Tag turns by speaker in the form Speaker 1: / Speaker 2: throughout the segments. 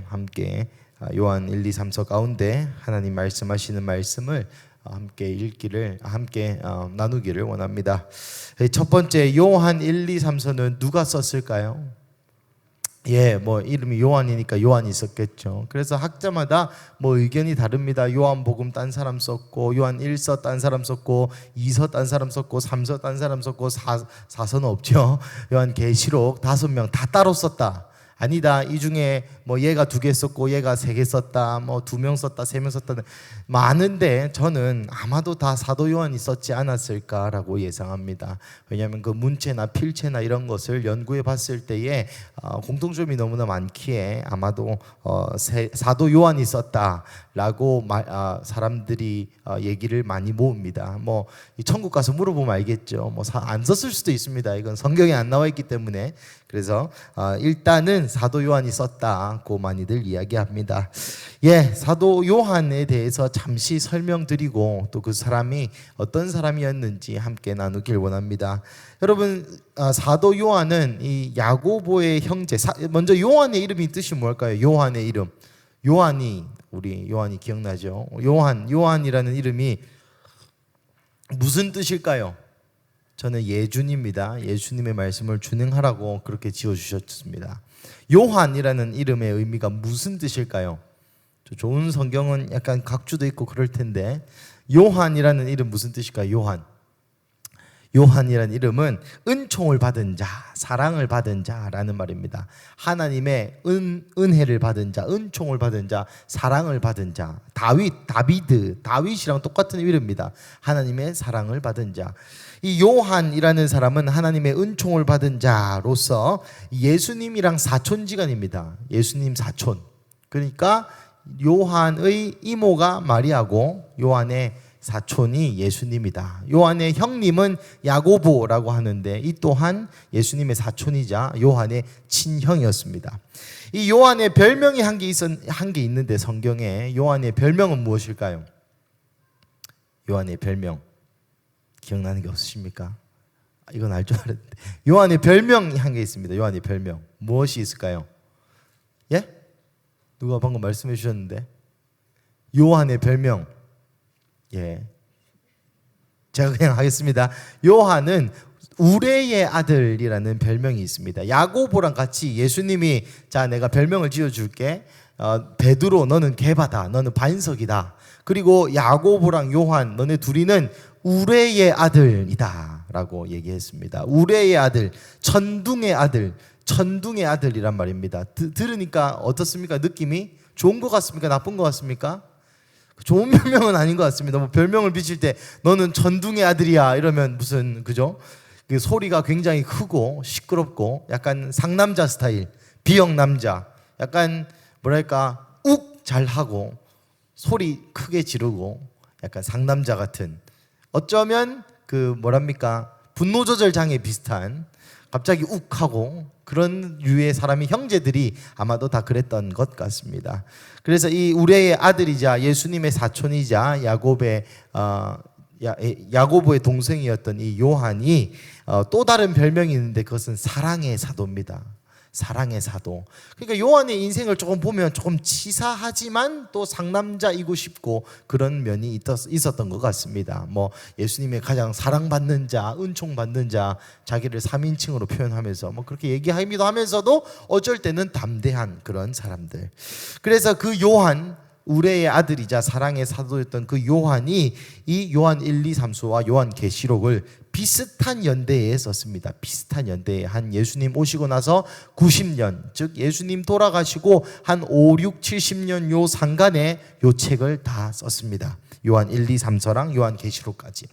Speaker 1: 함께 요한 1, 2, 3서 가운데 하나님 말씀하시는 말씀을 함께 나누기를 원합니다. 첫 번째 요한 1, 2, 3서는 누가 썼을까요? 이름이 요한이니까 요한이 썼겠죠. 그래서 학자마다 의견이 다릅니다. 요한복음 딴 사람 썼고, 요한 1서 딴 사람 썼고, 2서 딴 사람 썼고, 3서 딴 사람 썼고, 4서는 없죠. 요한 계시록 5명 다 따로 썼다. 아니다. 이 중에 얘가 2개 썼고 얘가 3개 썼다. 2명 썼다. 3명 썼다. 많은데 저는 아마도 다 사도 요한이 썼지 않았을까라고 예상합니다. 왜냐하면 그 문체나 필체나 이런 것을 연구해 봤을 때에 공통점이 너무나 많기에 아마도 사도 요한이 썼다라고 사람들이 얘기를 많이 모읍니다. 천국 가서 물어보면 알겠죠. 안 썼을 수도 있습니다. 이건 성경에 안 나와 있기 때문에. 그래서 일단은 사도 요한이 썼다고 많이들 이야기합니다. 사도 요한에 대해서 잠시 설명드리고 또 그 사람이 어떤 사람이었는지 함께 나누길 원합니다. 여러분, 사도 요한은 이 야고보의 형제. 먼저 요한의 이름이 뜻이 뭘까요? 요한의 이름. 우리 요한이 기억나죠? 요한이라는 이름이 무슨 뜻일까요? 저는 예주님입니다. 예수님의 말씀을 준행하라고 그렇게 지어주셨습니다. 요한이라는 이름의 의미가 무슨 뜻일까요? 좋은 성경은 약간 각주도 있고 그럴 텐데, 요한이라는 이름 무슨 뜻일까요? 요한이라는 이름은 은총을 받은 자, 사랑을 받은 자라는 말입니다. 하나님의 은혜를 받은 자, 은총을 받은 자, 사랑을 받은 자. 다윗이랑 똑같은 이름입니다. 하나님의 사랑을 받은 자. 이 요한이라는 사람은 하나님의 은총을 받은 자로서 예수님이랑 사촌지간입니다. 예수님 사촌. 그러니까 요한의 이모가 마리아고 요한의 사촌이 예수님이다. 요한의 형님은 야고보라고 하는데 이 또한 예수님의 사촌이자 요한의 친형이었습니다. 이 요한의 별명이 한 개 있는데 성경에 요한의 별명은 무엇일까요? 요한의 별명 기억나는 게 없으십니까? 이건 알 줄 알았는데 요한의 별명이 한 개 있습니다. 요한의 별명 무엇이 있을까요? 누가 방금 말씀해 주셨는데 요한의 별명 제가 그냥 하겠습니다. 요한은 우레의 아들이라는 별명이 있습니다. 야고보랑 같이 예수님이 자 내가 별명을 지어줄게. 베드로 너는 게바다. 너는 반석이다. 그리고 야고보랑 요한 너네 둘이는 우레의 아들이다 라고 얘기했습니다. 우레의 아들, 천둥의 아들이란 말입니다. 들으니까 어떻습니까? 느낌이 좋은 것 같습니까? 나쁜 것 같습니까? 좋은 별명은 아닌 것 같습니다. 별명을 비칠 때 너는 천둥의 아들이야 이러면 무슨 그죠? 그 소리가 굉장히 크고 시끄럽고 약간 상남자 스타일, 비형 남자, 약간 뭐랄까 욱 잘하고 소리 크게 지르고 약간 상남자 같은, 어쩌면 분노 조절 장애 비슷한 갑자기 욱하고 그런 유의 사람이 형제들이 아마도 다 그랬던 것 같습니다. 그래서 이 우레의 아들이자 예수님의 사촌이자 야고보의 동생이었던 이 요한이 또 다른 별명이 있는데 그것은 사랑의 사도입니다. 사랑의 사도. 그러니까 요한의 인생을 조금 보면 조금 치사하지만 또 상남자이고 싶고 그런 면이 있었던 것 같습니다. 예수님의 가장 사랑받는 자, 은총받는 자, 자기를 3인칭으로 표현하면서 그렇게 얘기하기도 하면서도 어쩔 때는 담대한 그런 사람들. 그래서 그 요한, 우레의 아들이자 사랑의 사도였던 그 요한이 이 요한 1, 2, 3서와 요한 계시록을 비슷한 연대에 썼습니다. 비슷한 연대에 한 예수님 오시고 나서 90년, 즉 예수님 돌아가시고 한 5, 6, 70년 요 상간에 요 책을 다 썼습니다. 요한 1, 2, 3서랑 요한 계시록까지.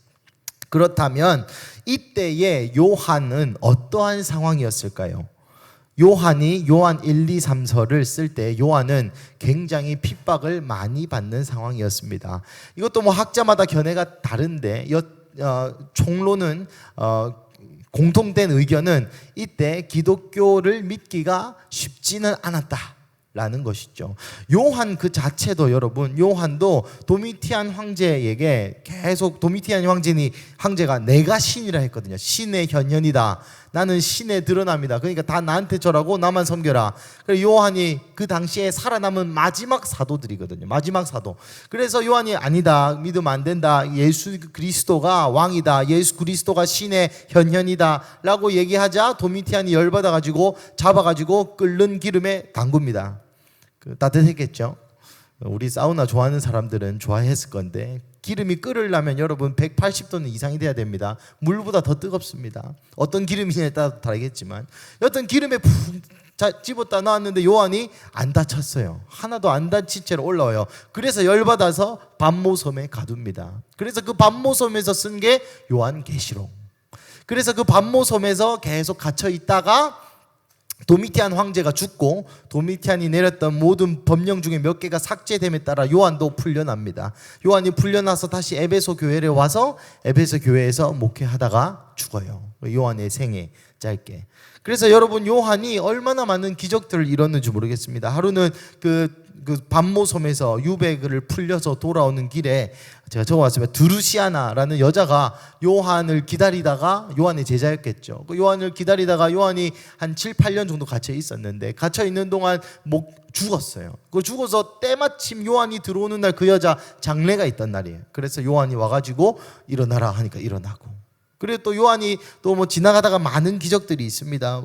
Speaker 1: 그렇다면 이때의 요한은 어떠한 상황이었을까요? 요한이 요한 1, 2, 3서를 쓸 때 요한은 굉장히 핍박을 많이 받는 상황이었습니다. 이것도 학자마다 견해가 다른데 총론은 공통된 의견은 이때 기독교를 믿기가 쉽지는 않았다 라는 것이죠. 요한 그 자체도 여러분, 요한도 도미티안 황제에게 계속 도미티안 황제가 내가 신이라 했거든요. 신의 현현이다. 나는 신의 드러남이다. 그러니까 다 나한테 절하고 나만 섬겨라. 그래서 요한이 그 당시에 살아남은 마지막 사도들이거든요. 마지막 사도. 그래서 요한이 아니다. 믿으면 안 된다. 예수 그리스도가 왕이다. 예수 그리스도가 신의 현현이다. 라고 얘기하자 도미티안이 열받아가지고 잡아가지고 끓는 기름에 담굽니다. 따뜻했겠죠. 우리 사우나 좋아하는 사람들은 좋아했을 건데 기름이 끓으려면 여러분 180도는 이상이 돼야 됩니다. 물보다 더 뜨겁습니다. 어떤 기름이냐에 따라 다르겠지만 여튼 기름에 푹 집었다 놨는데 요한이 안 다쳤어요. 하나도 안 다친 채로 올라와요. 그래서 열받아서 반모섬에 가둡니다. 그래서 그 반모섬에서 쓴 게 요한계시록. 그래서 그 반모섬에서 계속 갇혀 있다가 도미티안 황제가 죽고 도미티안이 내렸던 모든 법령 중에 몇 개가 삭제됨에 따라 요한도 풀려납니다. 요한이 풀려나서 다시 에베소 교회에 와서 에베소 교회에서 목회하다가 죽어요. 요한의 생애 짧게. 그래서 여러분 요한이 얼마나 많은 기적들을 이뤘는지 모르겠습니다. 하루는 그 반모섬에서 유배를 풀려서 돌아오는 길에 제가 적어왔습니다. 드루시아나라는 여자가 요한을 기다리다가 요한의 제자였겠죠. 그 요한을 기다리다가 요한이 한 7, 8년 정도 갇혀 있었는데 갇혀 있는 동안 죽었어요. 그 죽어서 때마침 요한이 들어오는 날 그 여자 장례가 있던 날이에요. 그래서 요한이 와가지고 일어나라 하니까 일어나고. 그리고 또 요한이 또 지나가다가 많은 기적들이 있습니다.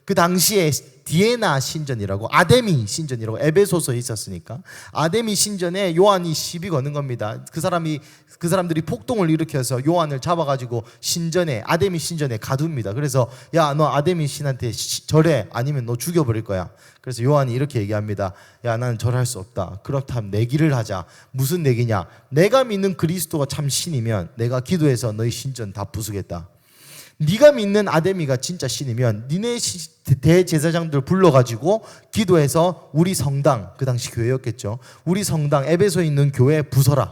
Speaker 1: 그 당시에 디에나 신전이라고 아데미 신전이라고 에베소서에 있었으니까 아데미 신전에 요한이 시비 거는 겁니다. 그 사람들이 폭동을 일으켜서 요한을 잡아가지고 신전에 아데미 신전에 가둡니다. 그래서 야 너 아데미 신한테 절해 아니면 너 죽여버릴 거야. 그래서 요한이 이렇게 얘기합니다. 야 나는 절할 수 없다. 그렇다면 내기를 하자. 무슨 내기냐? 내가 믿는 그리스도가 참 신이면 내가 기도해서 너희 신전 다 부수겠다. 네가 믿는 아데미가 진짜 신이면 니네 대제사장들 불러가지고 기도해서 우리 성당, 그 당시 교회였겠죠. 우리 성당 에베소에 있는 교회 부숴라.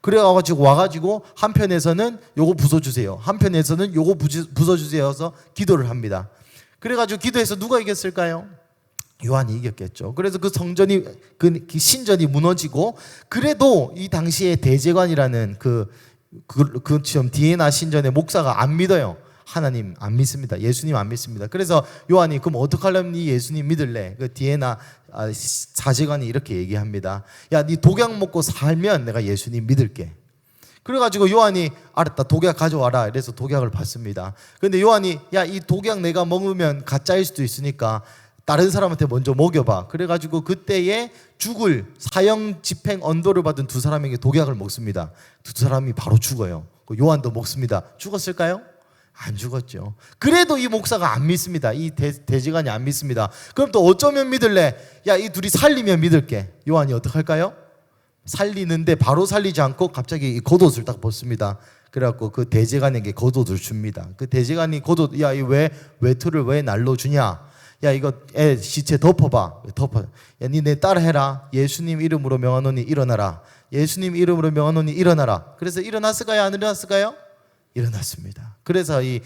Speaker 1: 그래가지고 와가지고 한편에서는 요거 부숴주세요. 한편에서는 요거 부숴주세요 해서 기도를 합니다. 그래가지고 기도해서 누가 이겼을까요? 요한이 이겼겠죠. 그래서 그 성전이 그 신전이 무너지고 그래도 이 당시에 대제관이라는 지금 디에나 신전의 목사가 안 믿어요. 하나님 안 믿습니다. 예수님 안 믿습니다. 그래서 요한이 그럼 어떡하려면 네 예수님 믿을래? 그 디에나 사제관이 이렇게 얘기합니다. 야, 네 독약 먹고 살면 내가 예수님 믿을게. 그래가지고 요한이 알았다 독약 가져와라. 이래서 독약을 받습니다. 그런데 요한이 야, 이 독약 내가 먹으면 가짜일 수도 있으니까 다른 사람한테 먼저 먹여봐. 그래가지고 그때에 죽을 사형 집행 언도를 받은 두 사람에게 독약을 먹습니다. 두 사람이 바로 죽어요. 요한도 먹습니다. 죽었을까요? 안 죽었죠. 그래도 이 목사가 안 믿습니다. 이 대제관이 안 믿습니다. 그럼 또 어쩌면 믿을래? 야, 이 둘이 살리면 믿을게. 요한이 어떡할까요? 살리는데 바로 살리지 않고 갑자기 겉옷을 딱 벗습니다. 그래갖고 그 대제관에게 겉옷을 줍니다. 그 대제관이 겉옷, 야, 이 외투를 왜 날로 주냐? 야, 이거 애 시체 덮어봐. 덮어. 야, 니 내 따라해라. 예수님 이름으로 명하노니 일어나라. 예수님 이름으로 명하노니 일어나라. 그래서 일어났을까요? 안 일어났을까요? 일어났습니다. 그래서 이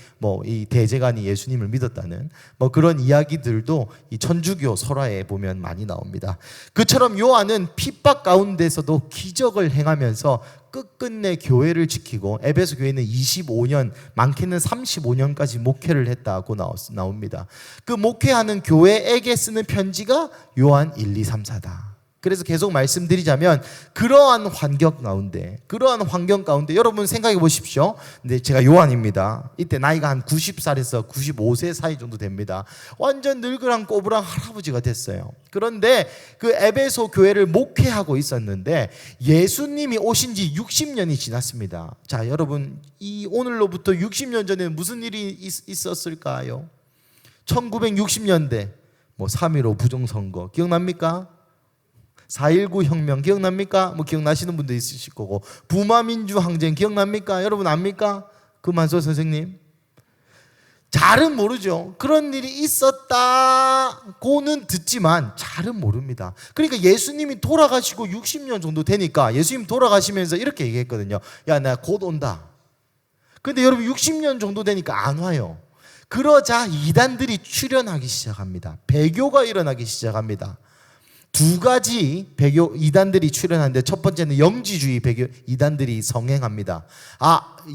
Speaker 1: 대제관이 예수님을 믿었다는 그런 이야기들도 이 천주교 설화에 보면 많이 나옵니다. 그처럼 요한은 핍박 가운데서도 기적을 행하면서 끝끝내 교회를 지키고 에베소 교회는 25년, 많게는 35년까지 목회를 했다고 나옵니다. 그 목회하는 교회에게 쓰는 편지가 요한 1, 2, 3, 4다. 그래서 계속 말씀드리자면 그러한 환경 가운데 여러분 생각해 보십시오. 근데 제가 요한입니다. 이때 나이가 한 90살에서 95세 사이 정도 됩니다. 완전 늙으랑 꼬부랑 할아버지가 됐어요. 그런데 그 에베소 교회를 목회하고 있었는데 예수님이 오신 지 60년이 지났습니다. 자, 여러분 이 오늘로부터 60년 전에 무슨 일이 있었을까요? 1960년대 3.15 부정선거 기억납니까? 4.19 혁명 기억납니까? 기억나시는 분도 있으실 거고 부마민주항쟁 기억납니까? 여러분 압니까? 그만소 선생님 잘은 모르죠. 그런 일이 있었다고는 듣지만 잘은 모릅니다. 그러니까 예수님이 돌아가시고 60년 정도 되니까 예수님 돌아가시면서 이렇게 얘기했거든요. 야, 나 곧 온다. 근데 여러분 60년 정도 되니까 안 와요. 그러자 이단들이 출현하기 시작합니다. 배교가 일어나기 시작합니다. 두 가지 배교 이단들이 출현하는데, 첫 번째는 영지주의 배교 이단들이 성행합니다.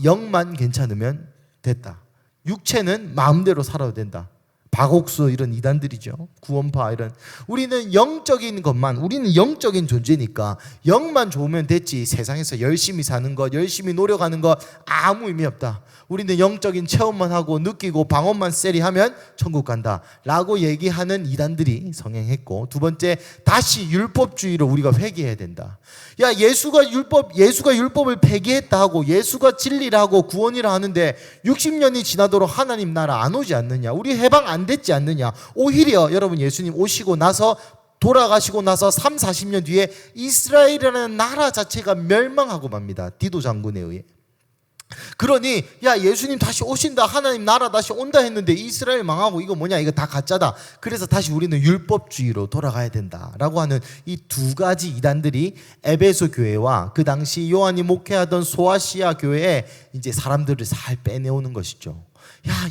Speaker 1: 영만 괜찮으면 됐다. 육체는 마음대로 살아도 된다. 박옥수 이런 이단들이죠. 구원파 이런. 우리는 영적인 것만, 우리는 영적인 존재니까 영만 좋으면 됐지. 세상에서 열심히 사는 것, 열심히 노력하는 것 아무 의미 없다. 우리는 영적인 체험만 하고 느끼고 방언만 세리하면 천국 간다 라고 얘기하는 이단들이 성행했고, 두 번째, 다시 율법주의로 우리가 회개해야 된다. 예수가 율법을 폐기했다 하고 예수가 진리라 하고 구원이라 하는데 60년이 지나도록 하나님 나라 안 오지 않느냐? 우리 해방 안 됐지 않느냐? 오히려 여러분, 예수님 오시고 나서, 돌아가시고 나서 30-40년 뒤에 이스라엘이라는 나라 자체가 멸망하고 맙니다. 디도 장군에 의해. 그러니 예수님 다시 오신다, 하나님 나라 다시 온다 했는데 이스라엘 망하고 이거 뭐냐, 이거 다 가짜다. 그래서 다시 우리는 율법주의로 돌아가야 된다라고 하는 이 두 가지 이단들이 에베소 교회와 그 당시 요한이 목회하던 소아시아 교회에 이제 사람들을 잘 빼내오는 것이죠.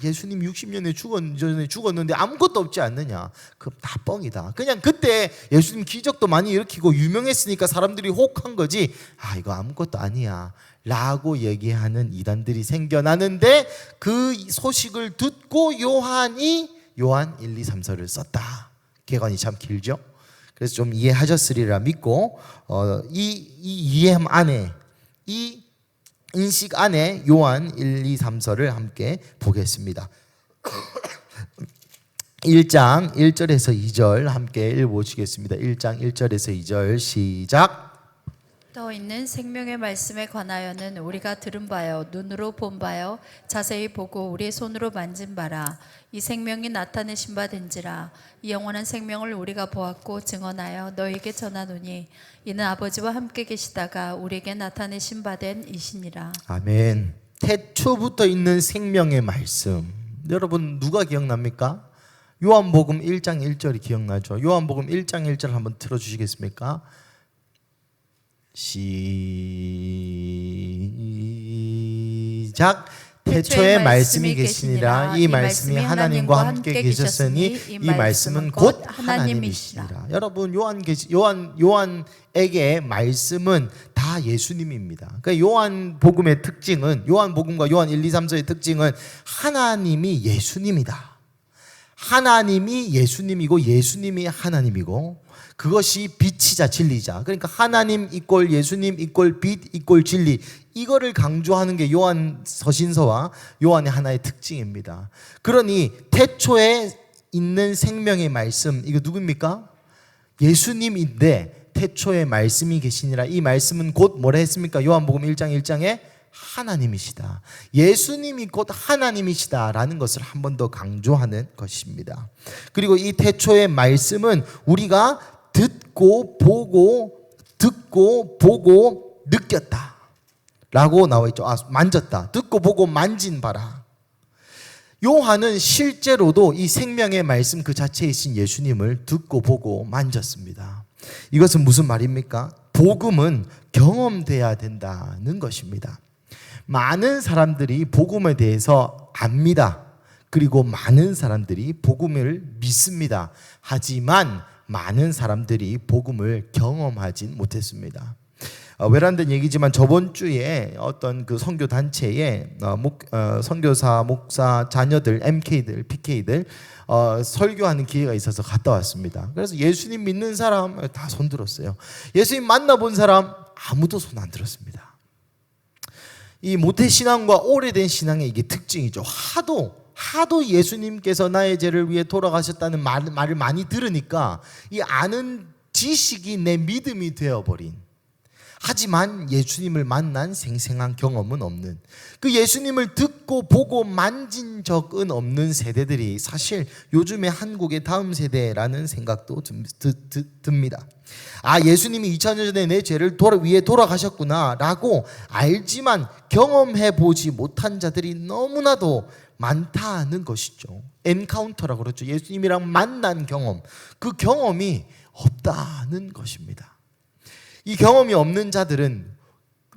Speaker 1: 예수님 60년에 전에 죽었는데 아무것도 없지 않느냐? 그럼 다 뻥이다. 그냥 그때 예수님 기적도 많이 일으키고 유명했으니까 사람들이 혹한 거지, 이거 아무것도 아니야 라고 얘기하는 이단들이 생겨나는데, 그 소식을 듣고 요한이 요한 1, 2, 3서를 썼다. 개관이 참 길죠. 그래서 좀 이해하셨으리라 믿고, 이 이해함 안에, 이 인식 안에 요한 1, 2, 3서를 함께 보겠습니다. 1장 1절에서 2절 함께 읽어보시겠습니다. 1장 1절에서 2절 시작.
Speaker 2: 더 있는 생명의 말씀에 관하여는 우리가 들은 바요, 눈으로 본 바요, 자세히 보고 우리의 손으로 만진 바라. 이 생명이 나타내신 바 된지라. 이 영원한 생명을 우리가 보았고 증언하여 너희에게 전하노니 이는 아버지와 함께 계시다가 우리에게 나타내신 바 된 이시니라.
Speaker 1: 아멘. 태초부터 있는 생명의 말씀. 여러분 누가 기억납니까? 요한복음 1장 1절이 기억나죠? 요한복음 1장 1절 한번 틀어주시겠습니까? 시작. 태초에 말씀이 계시니라. 이 말씀이 하나님과 함께 계셨으니 이 말씀은 곧 하나님이시라. 여러분, 요한에게 말씀은 다 예수님입니다. 그러니까 요한복음의 특징은, 요한복음과 요한 1, 2, 3서의 특징은 하나님이 예수님이다. 하나님이 예수님이고 예수님이 하나님이고, 그것이 빛이자 진리자. 그러니까 하나님 이꼴 예수님 이꼴 빛 이꼴 진리, 이거를 강조하는 게 요한 서신서와 요한의 하나의 특징입니다. 그러니 태초에 있는 생명의 말씀, 이거 누굽니까? 예수님인데 태초에 말씀이 계시니라. 이 말씀은 곧 뭐라 했습니까? 요한복음 1장 1장에 하나님이시다. 예수님이 곧 하나님이시다라는 것을 한 번 더 강조하는 것입니다. 그리고 이 태초의 말씀은 우리가 듣고 보고 느꼈다 라고 나와 있죠. 만졌다. 듣고 보고 만진 바라. 요한은 실제로도 이 생명의 말씀 그 자체이신 예수님을 듣고 보고 만졌습니다. 이것은 무슨 말입니까? 복음은 경험돼야 된다는 것입니다. 많은 사람들이 복음에 대해서 압니다. 그리고 많은 사람들이 복음을 믿습니다. 하지만 많은 사람들이 복음을 경험하진 못했습니다. 외람된 얘기지만 저번 주에 어떤 그 선교 단체에 선교사, 목사, 자녀들, MK들, PK들 설교하는 기회가 있어서 갔다 왔습니다. 그래서 예수님 믿는 사람 다 손 들었어요. 예수님 만나본 사람 아무도 손 안 들었습니다. 이 모태신앙과 오래된 신앙의 이게 특징이죠. 하도 예수님께서 나의 죄를 위해 돌아가셨다는 말을 많이 들으니까 이 아는 지식이 내 믿음이 되어버린, 하지만 예수님을 만난 생생한 경험은 없는, 그 예수님을 듣고 보고 만진 적은 없는 세대들이 사실 요즘의 한국의 다음 세대라는 생각도 듭니다. 예수님이 2000년 전에 내 죄를 위해 돌아가셨구나 라고 알지만 경험해보지 못한 자들이 너무나도 많다는 것이죠. 엔카운터라고 그러죠. 예수님이랑 만난 경험, 그 경험이 없다는 것입니다. 이 경험이 없는 자들은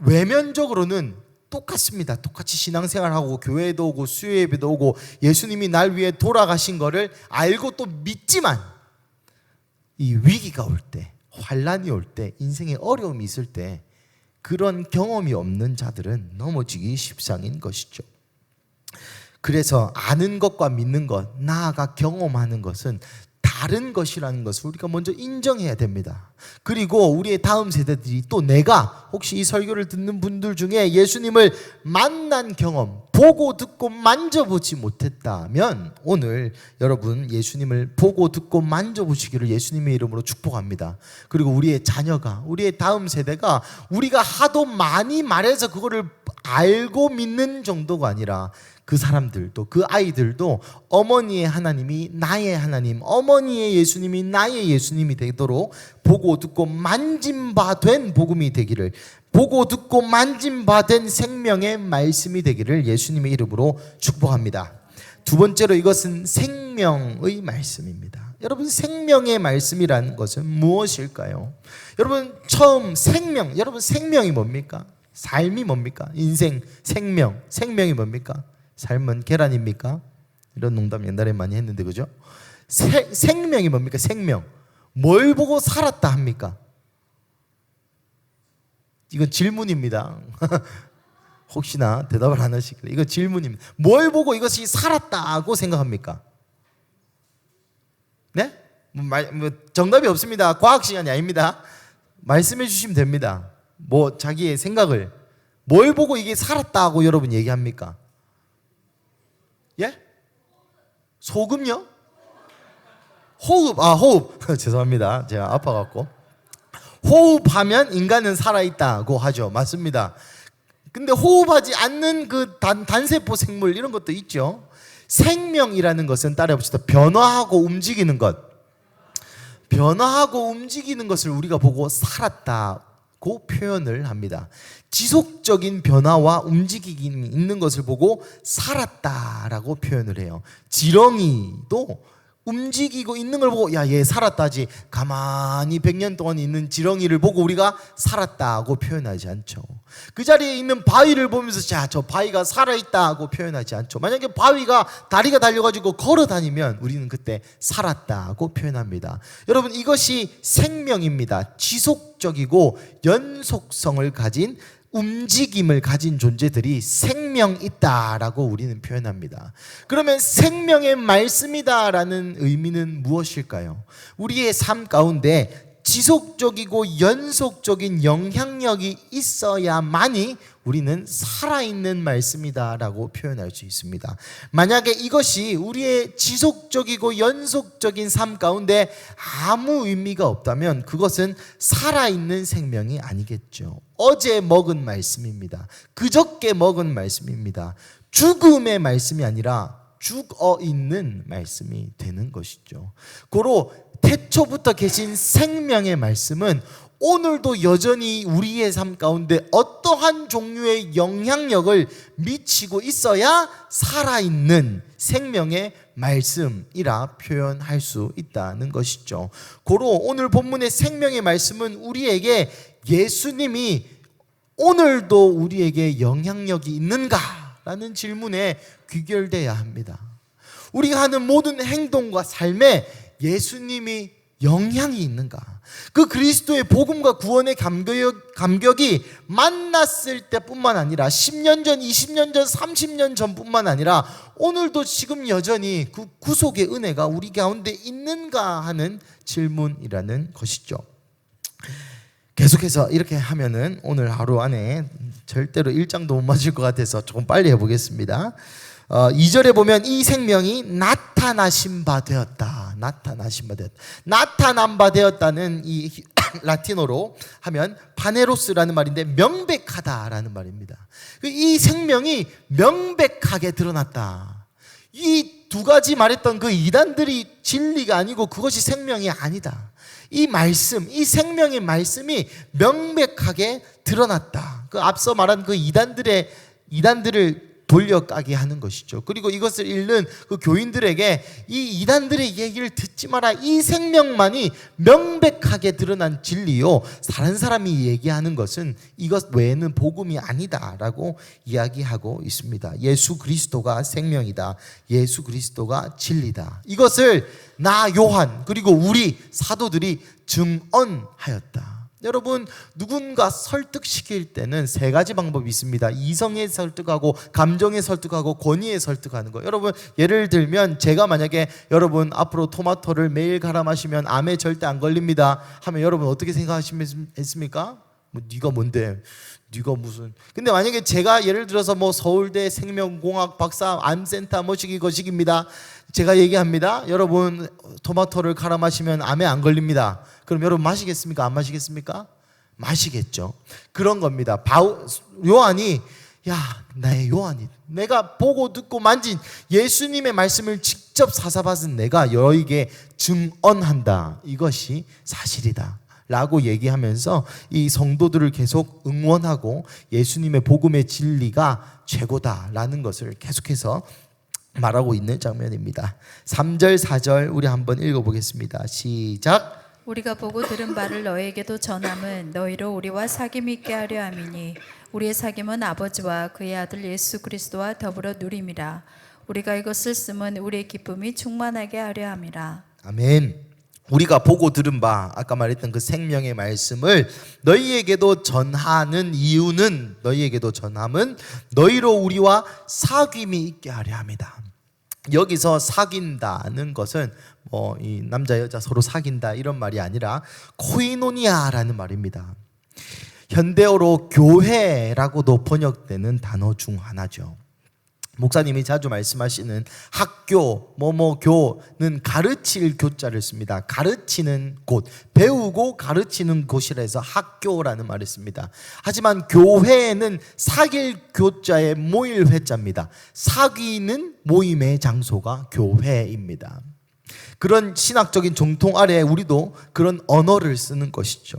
Speaker 1: 외면적으로는 똑같습니다. 똑같이 신앙생활하고 교회도 오고 수요예배도 오고 예수님이 날 위해 돌아가신 거를 알고 또 믿지만 이 위기가 올 때, 환란이 올 때, 인생에 어려움이 있을 때 그런 경험이 없는 자들은 넘어지기 십상인 것이죠. 그래서 아는 것과 믿는 것, 나아가 경험하는 것은 다른 것이라는 것을 우리가 먼저 인정해야 됩니다. 그리고 우리의 다음 세대들이 또 내가 혹시 이 설교를 듣는 분들 중에 예수님을 만난 경험, 보고 듣고 만져보지 못했다면 오늘 여러분 예수님을 보고 듣고 만져보시기를 예수님의 이름으로 축복합니다. 그리고 우리의 자녀가, 우리의 다음 세대가 우리가 하도 많이 말해서 그거를 알고 믿는 정도가 아니라 그 사람들도, 그 아이들도 어머니의 하나님이 나의 하나님, 어머니의 예수님이 나의 예수님이 되도록 보고 듣고 만진 바 된 복음이 되기를, 보고 듣고 만진 바 된 생명의 말씀이 되기를 예수님의 이름으로 축복합니다. 두 번째로 이것은 생명의 말씀입니다. 여러분, 생명의 말씀이라는 것은 무엇일까요? 여러분, 처음 생명, 여러분 생명이 뭡니까? 삶이 뭡니까? 인생, 생명이 뭡니까? 삶은 계란입니까? 이런 농담 옛날에 많이 했는데, 그죠? 생명이 뭡니까? 생명. 뭘 보고 살았다 합니까? 이건 질문입니다. 혹시나 대답을 안 하시길래 이거 질문입니다. 뭘 보고 이것이 살았다고 생각합니까? 네? 정답이 없습니다. 과학 시간이 아닙니다. 말씀해 주시면 됩니다. 뭐 자기의 생각을 뭘 보고 이게 살았다고 여러분 얘기합니까? 예? 소금요? 호흡. 호흡. 죄송합니다. 제가 아파갖고. 호흡하면 인간은 살아있다고 하죠. 맞습니다. 근데 호흡하지 않는 그 단세포 생물 이런 것도 있죠. 생명이라는 것은 따라해봅시다. 변화하고 움직이는 것. 변화하고 움직이는 것을 우리가 보고 살았다고 표현을 합니다. 지속적인 변화와 움직임이 있는 것을 보고 살았다라고 표현을 해요. 지렁이도 움직이고 있는 걸 보고 야, 얘 살았다지, 가만히 100년 동안 있는 지렁이를 보고 우리가 살았다고 표현하지 않죠. 그 자리에 있는 바위를 보면서 자, 저 바위가 살아있다고 표현하지 않죠. 만약에 바위가 다리가 달려가지고 걸어다니면 우리는 그때 살았다고 표현합니다. 여러분, 이것이 생명입니다. 지속적이고 연속성을 가진, 움직임을 가진 존재들이 생명 있다라고 우리는 표현합니다. 그러면 생명의 말씀이다라는 의미는 무엇일까요? 우리의 삶 가운데 지속적이고 연속적인 영향력이 있어야만이 우리는 살아있는 말씀이다라고 표현할 수 있습니다. 만약에 이것이 우리의 지속적이고 연속적인 삶 가운데 아무 의미가 없다면 그것은 살아있는 생명이 아니겠죠. 어제 먹은 말씀입니다. 그저께 먹은 말씀입니다. 죽음의 말씀이 아니라 죽어있는 말씀이 되는 것이죠. 고로 태초부터 계신 생명의 말씀은 오늘도 여전히 우리의 삶 가운데 어떠한 종류의 영향력을 미치고 있어야 살아있는 생명의 말씀이라 표현할 수 있다는 것이죠. 고로 오늘 본문의 생명의 말씀은 우리에게 예수님이 오늘도 우리에게 영향력이 있는가라는 질문에 귀결돼야 합니다. 우리가 하는 모든 행동과 삶에 예수님이 영향이 있는가? 그 그리스도의 복음과 구원의 감격이 만났을 때뿐만 아니라 10년 전, 20년 전, 30년 전뿐만 아니라 오늘도 지금 여전히 그 구속의 은혜가 우리 가운데 있는가 하는 질문이라는 것이죠. 계속해서 이렇게 하면은 오늘 하루 안에 절대로 1장도 못 맞을 것 같아서 조금 빨리 해보겠습니다. 2절에 보면 이 생명이 나타나신 바 되었다. 나타난 바 되었다는 이 라틴어로 하면 파네로스라는 말인데 명백하다라는 말입니다. 이 생명이 명백하게 드러났다. 이 두 가지 말했던 그 이단들이 진리가 아니고 그것이 생명이 아니다. 이 말씀, 이 생명의 말씀이 명백하게 드러났다. 그 앞서 말한 그 이단들을 돌려까게 하는 것이죠. 그리고 이것을 읽는 그 교인들에게 이 이단들의 얘기를 듣지 마라. 이 생명만이 명백하게 드러난 진리요. 다른 사람이 얘기하는 것은 이것 외에는 복음이 아니다라고 이야기하고 있습니다. 예수 그리스도가 생명이다. 예수 그리스도가 진리다. 이것을 나 요한 그리고 우리 사도들이 증언하였다. 여러분, 누군가 설득시킬 때는 세 가지 방법이 있습니다. 이성에 설득하고, 감정에 설득하고, 권위에 설득하는 거. 여러분, 예를 들면 제가 만약에 여러분 앞으로 토마토를 매일 갈아 마시면 암에 절대 안 걸립니다 하면 여러분 어떻게 생각하시겠습니까? 뭐 네가 뭔데? 네가 무슨? 근데 만약에 제가 예를 들어서 뭐 서울대 생명공학 박사 암센터 뭐시기 거시기입니다. 제가 얘기합니다. 여러분 토마토를 갈아 마시면 암에 안 걸립니다. 그럼 여러분 마시겠습니까? 안 마시겠습니까? 마시겠죠. 그런 겁니다. 요한이 나의 요한이 내가 보고 듣고 만진 예수님의 말씀을 직접 사사받은 내가 너에게 증언한다. 이것이 사실이다. 라고 얘기하면서 이 성도들을 계속 응원하고 예수님의 복음의 진리가 최고다라는 것을 계속해서 말하고 있는 장면입니다. 3절 4절 우리 한번 읽어보겠습니다. 시작.
Speaker 2: 우리가 보고 들은 바를 너에게도 전함은 너희로 우리와 사귐 있게 하려 함이니 우리의 사귐은 아버지와 그의 아들 예수 그리스도와 더불어 누림이라. 우리가 이것을 쓰면 우리의 기쁨이 충만하게 하려 함이라.
Speaker 1: 아멘. 우리가 보고 들은 바, 아까 말했던 그 생명의 말씀을 너희에게도 전하는 이유는, 너희에게도 전함은 너희로 우리와 사귐이 있게 하려 합니다. 여기서 사귄다는 것은 이 남자 여자 서로 사귄다 이런 말이 아니라 코이노니아라는 말입니다. 현대어로 교회라고도 번역되는 단어 중 하나죠. 목사님이 자주 말씀하시는 학교, 교는 가르칠 교자를 씁니다. 가르치는 곳, 배우고 가르치는 곳이라 해서 학교라는 말을 씁니다. 하지만 교회는 사귈 교자의 모일 회자입니다. 사귀는 모임의 장소가 교회입니다. 그런 신학적인 정통 아래 우리도 그런 언어를 쓰는 것이죠.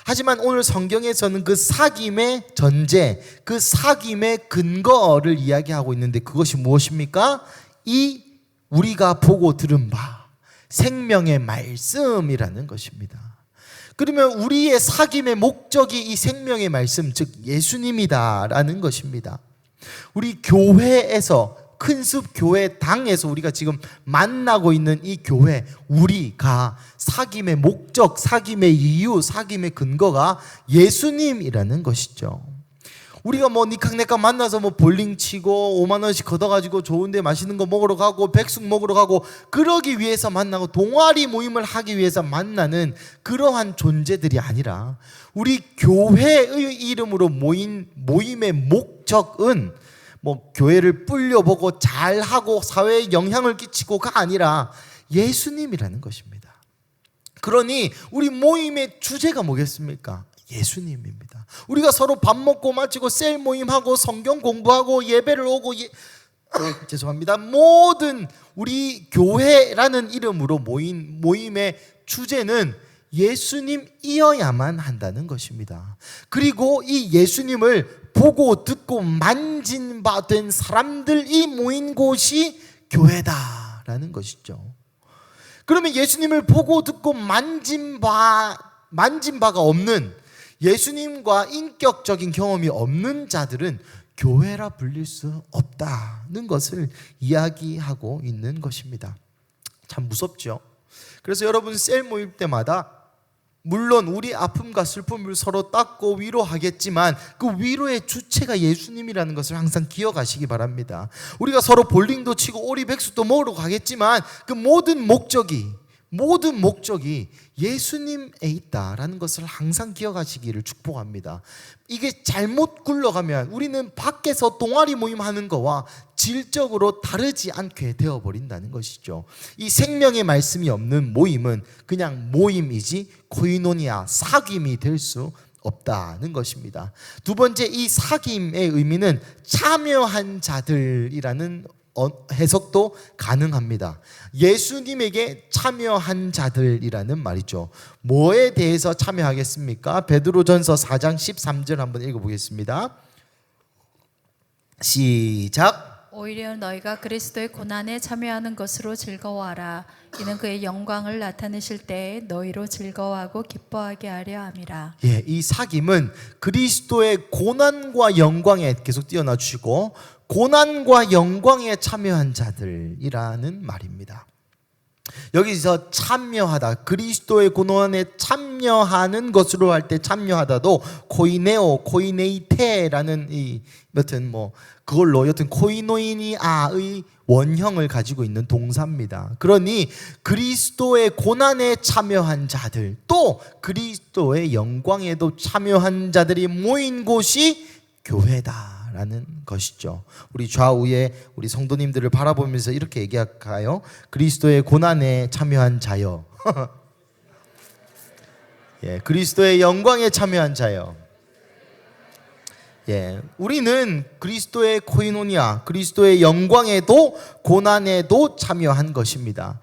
Speaker 1: 하지만 오늘 성경에서는 그 사귐의 전제, 그 사귐의 근거를 이야기하고 있는데 그것이 무엇입니까? 이 우리가 보고 들은 바, 생명의 말씀이라는 것입니다. 그러면 우리의 사귐의 목적이 이 생명의 말씀, 즉 예수님이다라는 것입니다. 우리 교회에서 큰숲 교회 당에서 우리가 지금 만나고 있는 이 교회, 우리가 사귐의 목적, 사귐의 이유, 사귐의 근거가 예수님이라는 것이죠. 우리가 니캉네캉 만나서 볼링 치고 5만 원씩 걷어가지고 좋은데 맛있는 거 먹으러 가고 백숙 먹으러 가고 그러기 위해서 만나고 동아리 모임을 하기 위해서 만나는 그러한 존재들이 아니라 우리 교회의 이름으로 모인 모임의 목적은 교회를 불려보고 잘하고 사회에 영향을 끼치고가 아니라 예수님이라는 것입니다. 그러니 우리 모임의 주제가 뭐겠습니까? 예수님입니다. 우리가 서로 밥 먹고 마치고 셀 모임하고 성경 공부하고 예배를 오고 죄송합니다. 모든 우리 교회라는 이름으로 모인 모임의 주제는 예수님이어야만 한다는 것입니다. 그리고 이 예수님을 보고 듣고 만진 바 된 사람들이 모인 곳이 교회다라는 것이죠. 그러면 예수님을 보고 듣고 만진 바가 없는, 예수님과 인격적인 경험이 없는 자들은 교회라 불릴 수 없다는 것을 이야기하고 있는 것입니다. 참 무섭죠. 그래서 여러분 셀 모임 때마다 물론 우리 아픔과 슬픔을 서로 닦고 위로하겠지만 그 위로의 주체가 예수님이라는 것을 항상 기억하시기 바랍니다. 우리가 서로 볼링도 치고 오리백숙도 먹으러 가겠지만 그 모든 목적이 예수님에 있다라는 것을 항상 기억하시기를 축복합니다. 이게 잘못 굴러가면 우리는 밖에서 동아리 모임하는 거와 질적으로 다르지 않게 되어버린다는 것이죠. 이 생명의 말씀이 없는 모임은 그냥 모임이지 코이노니아, 사귐이 될 수 없다는 것입니다. 두 번째, 이 사귐의 의미는 참여한 자들이라는 해석도 가능합니다. 예수님에게 참여한 자들이라는 말이죠. 뭐에 대해서 참여하겠습니까? 베드로전서 4장 13절 한번 읽어보겠습니다. 시작.
Speaker 2: 오히려 너희가 그리스도의 고난에 참여하는 것으로 즐거워하라. 이는 그의 영광을 나타내실 때에 너희로 즐거워하고 기뻐하게 하려 함이라.
Speaker 1: 예, 이 사김은 그리스도의 고난과 영광에 계속 띄어놔 주시고 고난과 영광에 참여한 자들이라는 말입니다. 여기서 참여하다, 그리스도의 고난에 참여하는 것으로 할 때 참여하다도 코이네오, 코이네이테라는 이 여튼 뭐 그걸로 여튼 코이노이니아의 원형을 가지고 있는 동사입니다. 그러니 그리스도의 고난에 참여한 자들, 또 그리스도의 영광에도 참여한 자들이 모인 곳이 교회다라는 것이죠. 우리 좌우에 우리 성도님들을 바라보면서 이렇게 얘기할까요? 그리스도의 고난에 참여한 자여. 예, 그리스도의 영광에 참여한 자여. 예, 우리는 그리스도의 코이노니아, 그리스도의 영광에도 고난에도 참여한 것입니다.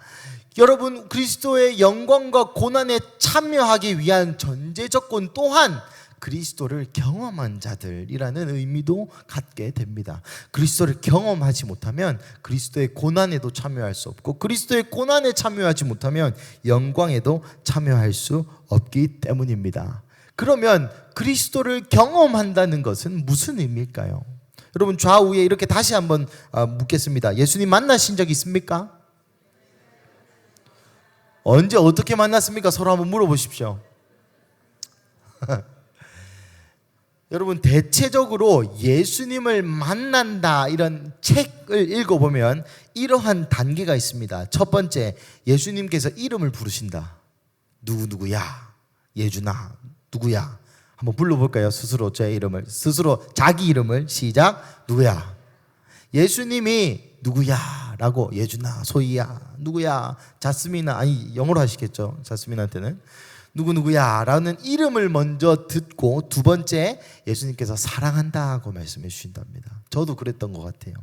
Speaker 1: 여러분, 그리스도의 영광과 고난에 참여하기 위한 전제 조건 또한 그리스도를 경험한 자들이라는 의미도 갖게 됩니다. 그리스도를 경험하지 못하면 그리스도의 고난에도 참여할 수 없고, 그리스도의 고난에 참여하지 못하면 영광에도 참여할 수 없기 때문입니다. 그러면 그리스도를 경험한다는 것은 무슨 의미일까요? 여러분, 좌우에 이렇게 다시 한번 묻겠습니다. 예수님 만나신 적 있습니까? 언제 어떻게 만났습니까? 서로 한번 물어보십시오. 여러분, 대체적으로 예수님을 만난다 이런 책을 읽어보면 이러한 단계가 있습니다. 첫 번째, 예수님께서 이름을 부르신다. 누구누구야, 예준아, 누구야? 한번 불러볼까요? 스스로 제 이름을, 스스로 자기 이름을. 시작. 누구야? 예수님이 누구야? 라고, 예준아, 소희야, 누구야? 자스민아, 아니 영어로 하시겠죠, 자스민한테는. 누구누구야 라는 이름을 먼저 듣고, 두 번째, 예수님께서 사랑한다고 말씀해 주신답니다. 저도 그랬던 것 같아요.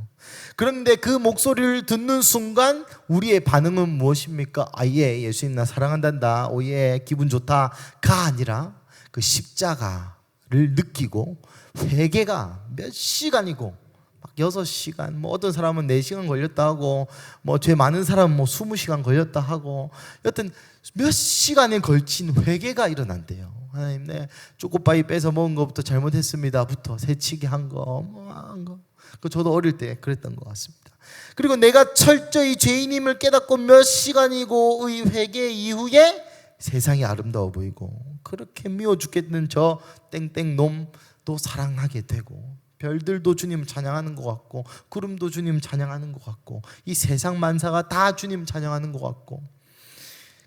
Speaker 1: 그런데 그 목소리를 듣는 순간 우리의 반응은 무엇입니까? 아, 예, 예수님 나 사랑한단다, 오예, 기분 좋다가 아니라 그 십자가를 느끼고 회개가 몇 시간이고 막 6시간, 뭐 어떤 사람은 4시간 걸렸다 하고, 뭐 죄 많은 사람은 뭐 20시간 걸렸다 하고, 여튼 몇 시간에 걸친 회개가 일어난대요. 하나님, 내 초코바이 뺏어 먹은 것부터 잘못했습니다부터 새치기 한 거, 뭐 한 거. 그 저도 어릴 때 그랬던 것 같습니다. 그리고 내가 철저히 죄인임을 깨닫고 몇 시간이고의 회개 이후에 세상이 아름다워 보이고, 그렇게 미워 죽겠는 저 땡땡 놈도 사랑하게 되고, 별들도 주님 찬양하는 것 같고, 구름도 주님 찬양하는 것 같고, 이 세상 만사가 다 주님 찬양하는 것 같고,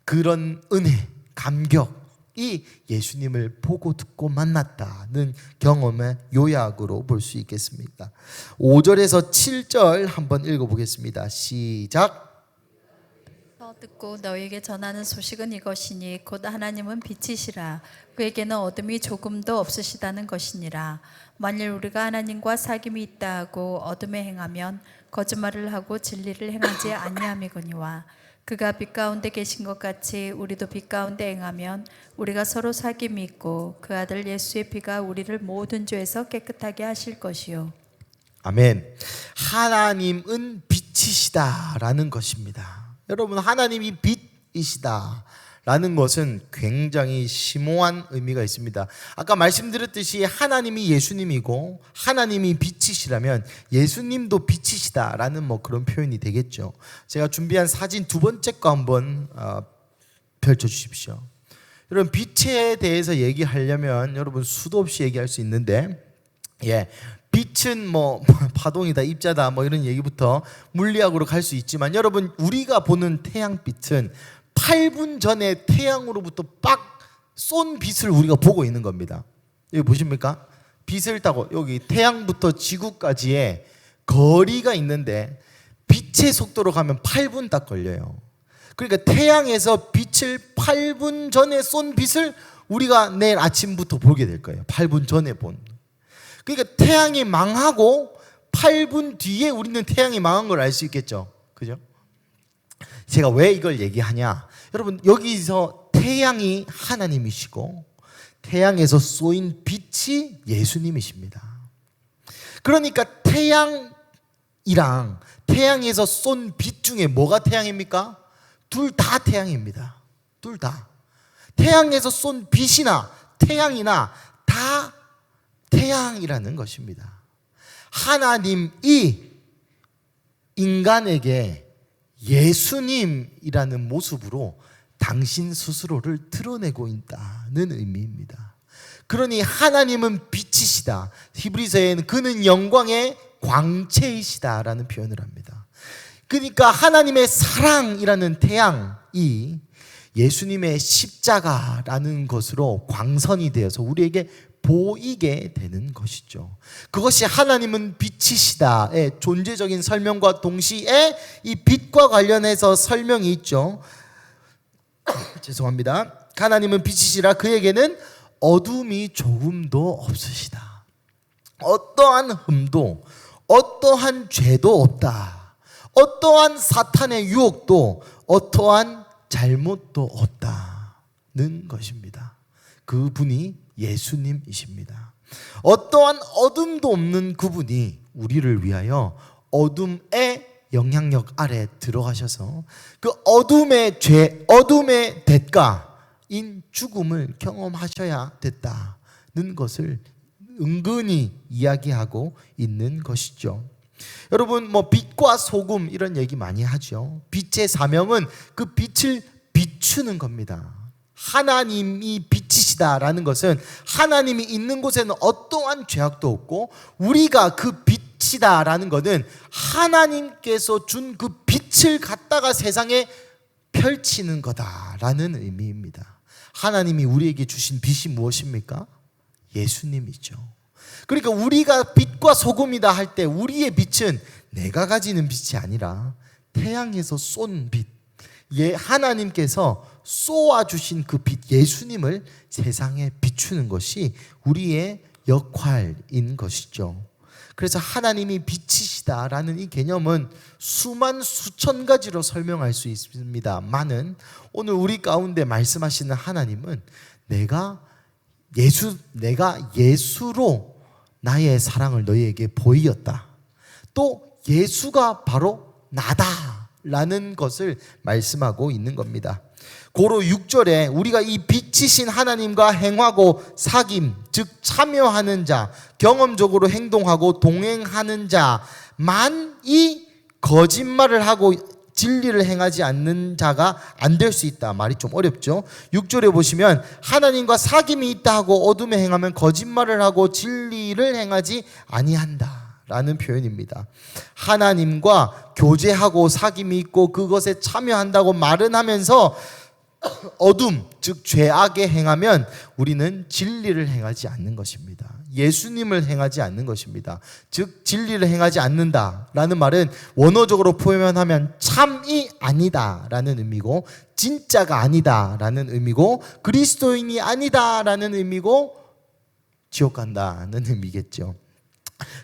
Speaker 1: 그런 은혜, 감격이 예수님을 보고 듣고 만났다는 경험의 요약으로 볼 수 있겠습니다. 5절에서 7절 한번 읽어보겠습니다. 시작.
Speaker 2: 듣고 너에게 전하는 소식은 이것이니 곧 하나님은 빛이시라. 그에게는 어둠이 조금도 없으시다는 것이니라. 만일 우리가 하나님과 사귐이 있다 하고 어둠에 행하면 거짓말을 하고 진리를 행하지 아니함이거니와, 그가 빛 가운데 계신 것 같이 우리도 빛 가운데 행하면 우리가 서로 사귐이 있고 그 아들 예수의 피가 우리를 모든 죄에서 깨끗하게 하실 것이요.
Speaker 1: 아멘. 하나님은 빛이시다라는 것입니다. 여러분, 하나님이 빛이시다라는 것은 굉장히 심오한 의미가 있습니다. 아까 말씀드렸듯이 하나님이 예수님이고 하나님이 빛이시라면 예수님도 빛이시다라는 뭐 그런 표현이 되겠죠. 제가 준비한 사진 두 번째 거 한번 펼쳐주십시오. 여러분, 빛에 대해서 얘기하려면 여러분 수도 없이 얘기할 수 있는데, 예, 빛은 뭐 파동이다, 입자다, 뭐 이런 얘기부터 물리학으로 갈 수 있지만, 여러분, 우리가 보는 태양빛은 8분 전에 태양으로부터 빡 쏜 빛을 우리가 보고 있는 겁니다. 여기 보십니까? 빛을 타고 여기 태양부터 지구까지의 거리가 있는데 빛의 속도로 가면 8분 딱 걸려요. 그러니까 태양에서 빛을 8분 전에 쏜 빛을 우리가 내일 아침부터 보게 될 거예요. 8분 전에 본. 그러니까 태양이 망하고 8분 뒤에 우리는 태양이 망한 걸 알 수 있겠죠. 그죠? 제가 왜 이걸 얘기하냐? 여러분, 여기서 태양이 하나님이시고 태양에서 쏘인 빛이 예수님이십니다. 그러니까 태양이랑 태양에서 쏜 빛 중에 뭐가 태양입니까? 둘 다 태양입니다. 둘 다. 태양에서 쏜 빛이나 태양이나 다 태양이라는 것입니다. 하나님이 인간에게 예수님이라는 모습으로 당신 스스로를 드러내고 있다는 의미입니다. 그러니 하나님은 빛이시다. 히브리서에는 그는 영광의 광채이시다라는 표현을 합니다. 그러니까 하나님의 사랑이라는 태양이 예수님의 십자가라는 것으로 광선이 되어서 우리에게 보이게 되는 것이죠. 그것이 하나님은 빛이시다의 존재적인 설명과 동시에 이 빛과 관련해서 설명이 있죠. 죄송합니다. 하나님은 빛이시라 그에게는 어둠이 조금도 없으시다. 어떠한 흠도 어떠한 죄도 없다. 어떠한 사탄의 유혹도 어떠한 잘못도 없다는 것입니다. 그분이 예수님이십니다. 어떠한 어둠도 없는 그분이 우리를 위하여 어둠의 영향력 아래 들어가셔서 그 어둠의 죄, 어둠의 대가인 죽음을 경험하셔야 됐다는 것을 은근히 이야기하고 있는 것이죠. 여러분 빛과 소금 이런 얘기 많이 하죠. 빛의 사명은 그 빛을 비추는 겁니다. 하나님이 빛이시다라는 것은 하나님이 있는 곳에는 어떠한 죄악도 없고 우리가 그 빛이다라는 것은 하나님께서 준 그 빛을 갖다가 세상에 펼치는 거다라는 의미입니다. 하나님이 우리에게 주신 빛이 무엇입니까? 예수님이죠. 그러니까 우리가 빛과 소금이다 할 때 우리의 빛은 내가 가지는 빛이 아니라 태양에서 쏜 빛, 하나님께서 쏘아주신 그 빛, 예수님을 세상에 비추는 것이 우리의 역할인 것이죠. 그래서 하나님이 빛이시다라는 이 개념은 수천 가지로 설명할 수 있습니다만은 오늘 우리 가운데 말씀하시는 하나님은 내가 예수로 나의 사랑을 너희에게 보이었다. 또 예수가 바로 나다라는 것을 말씀하고 있는 겁니다. 고로 6절에 우리가 이 빛이신 하나님과 행하고 사귐, 즉 참여하는 자, 경험적으로 행동하고 동행하는 자만 이 거짓말을 하고 진리를 행하지 않는 자가 안 될 수 있다. 말이 좀 어렵죠. 6절에 보시면 하나님과 사귐이 있다 하고 어둠에 행하면 거짓말을 하고 진리를 행하지 아니한다 라는 표현입니다. 하나님과 교제하고 사귐이 있고 그것에 참여한다고 말은 하면서 어둠, 즉 죄악에 행하면 우리는 진리를 행하지 않는 것입니다. 예수님을 행하지 않는 것입니다. 즉 진리를 행하지 않는다라는 말은 원어적으로 표현하면 참이 아니다라는 의미고 진짜가 아니다라는 의미고 그리스도인이 아니다라는 의미고 지옥 간다는 의미겠죠.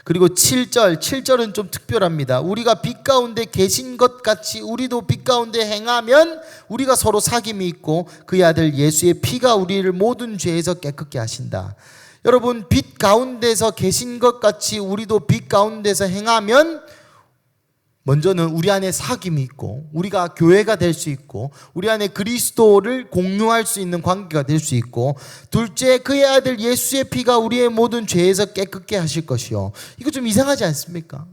Speaker 1: 그리고 7절은 좀 특별합니다. 우리가 빛 가운데 계신 것 같이 우리도 빛 가운데 행하면 우리가 서로 사귐이 있고 그의 아들 예수의 피가 우리를 모든 죄에서 깨끗게 하신다. 여러분 빛 가운데서 계신 것 같이 우리도 빛 가운데서 행하면 먼저는 우리 안에 사귐이 있고 우리가 교회가 될 수 있고 우리 안에 그리스도를 공유할 수 있는 관계가 될 수 있고 둘째 그의 아들 예수의 피가 우리의 모든 죄에서 깨끗게 하실 것이요. 이거 좀 이상하지 않습니까?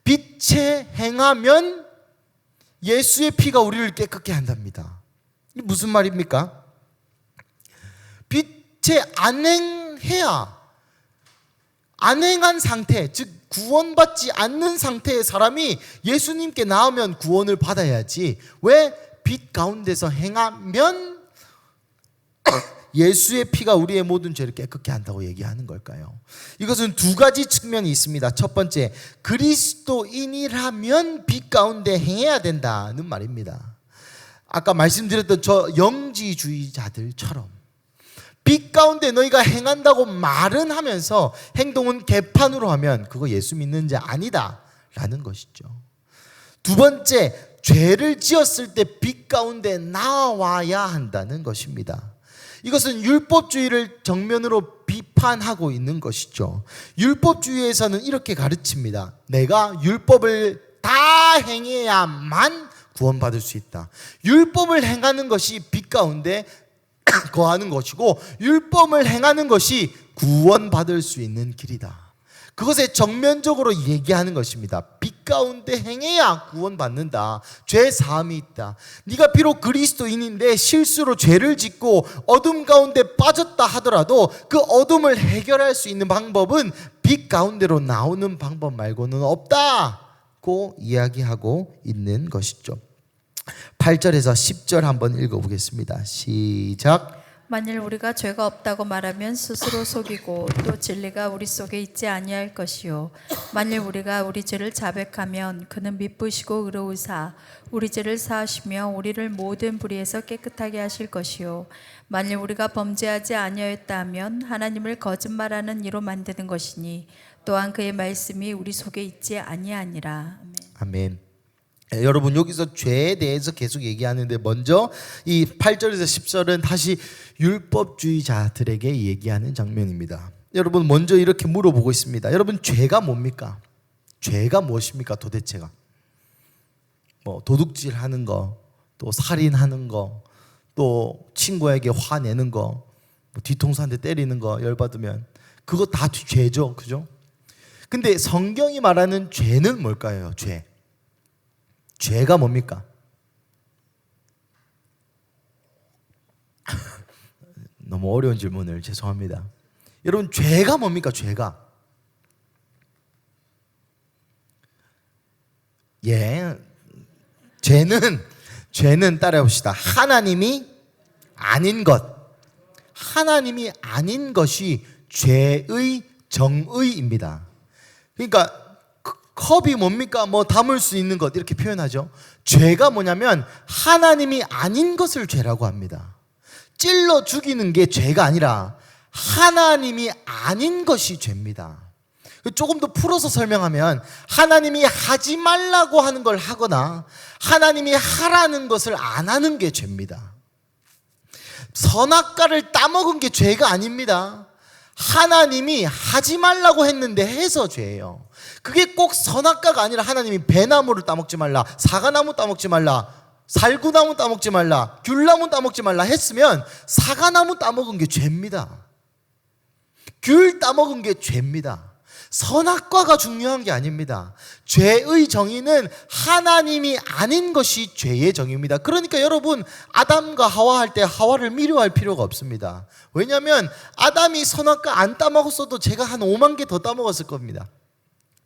Speaker 1: 빛에 행하면 예수의 피가 우리를 깨끗게 한답니다. 이게 무슨 말입니까? 빛에 안 행해야 안 행한 상태, 즉 구원받지 않는 상태의 사람이 예수님께 나오면 구원을 받아야지 왜 빛 가운데서 행하면 예수의 피가 우리의 모든 죄를 깨끗게 한다고 얘기하는 걸까요? 이것은 두 가지 측면이 있습니다. 첫 번째, 그리스도인이라면 빛 가운데 행해야 된다는 말입니다. 아까 말씀드렸던 저 영지주의자들처럼 빛 가운데 너희가 행한다고 말은 하면서 행동은 개판으로 하면 그거 예수 믿는 자 아니다 라는 것이죠. 두 번째, 죄를 지었을 때 빛 가운데 나와야 한다는 것입니다. 이것은 율법주의를 정면으로 비판하고 있는 것이죠. 율법주의에서는 이렇게 가르칩니다. 내가 율법을 다 행해야만 구원받을 수 있다. 율법을 행하는 것이 빛 가운데 거하는 것이고, 율법을 행하는 것이 구원받을 수 있는 길이다. 그것에 정면적으로 얘기하는 것입니다. 빛 가운데 행해야 구원받는다. 죄 사함이 있다. 네가 비록 그리스도인인데 실수로 죄를 짓고 어둠 가운데 빠졌다 하더라도 그 어둠을 해결할 수 있는 방법은 빛 가운데로 나오는 방법 말고는 없다고 이야기하고 있는 것이죠. 8절에서 10절 한번 읽어보겠습니다. 시작.
Speaker 2: 만일 우리가 죄가 없다고 말하면 스스로 속이고 또 진리가 우리 속에 있지 아니할 것이요 만일 우리가 우리 죄를 자백하면 그는 미쁘시고 의로우사 우리 죄를 사하시며 우리를 모든 불의에서 깨끗하게 하실 것이요 만일 우리가 범죄하지 아니하였다 하면 하나님을 거짓말하는 이로 만드는 것이니 또한 그의 말씀이 우리 속에 있지 아니하니라. 아멘.
Speaker 1: 아멘. 여러분, 여기서 죄에 대해서 계속 얘기하는데 먼저 이 8절에서 10절은 다시 율법주의자들에게 얘기하는 장면입니다. 여러분, 먼저 이렇게 물어보고 있습니다. 여러분, 죄가 뭡니까? 죄가 무엇입니까? 도대체가 도둑질하는 거, 또 살인하는 거, 또 친구에게 화내는 거, 뒤통수 한 대 때리는 거 열받으면 그거 다 죄죠, 그죠? 근데 성경이 말하는 죄는 뭘까요? 죄가 뭡니까? 너무 어려운 질문을 죄송합니다. 여러분, 죄가 뭡니까? 죄는 따라해봅시다. 하나님이 아닌 것이 죄의 정의입니다. 그러니까 컵이 뭡니까? 담을 수 있는 것, 이렇게 표현하죠. 죄가 뭐냐면 하나님이 아닌 것을 죄라고 합니다. 찔러 죽이는 게 죄가 아니라 하나님이 아닌 것이 죄입니다. 조금 더 풀어서 설명하면 하나님이 하지 말라고 하는 걸 하거나 하나님이 하라는 것을 안 하는 게 죄입니다. 선악과를 따먹은 게 죄가 아닙니다. 하나님이 하지 말라고 했는데 해서 죄예요. 그게 꼭 선악과가 아니라 하나님이 배나무를 따먹지 말라, 사과나무 따먹지 말라, 살구나무 따먹지 말라, 귤나무 따먹지 말라 했으면 사과나무 따먹은 게 죄입니다. 귤 따먹은 게 죄입니다. 선악과가 중요한 게 아닙니다. 죄의 정의는 하나님이 아닌 것이 죄의 정의입니다. 그러니까 여러분, 아담과 하와 할 때 하와를 미워할 필요가 없습니다. 왜냐하면 아담이 선악과 안 따먹었어도 제가 한 5만 개 더 따먹었을 겁니다.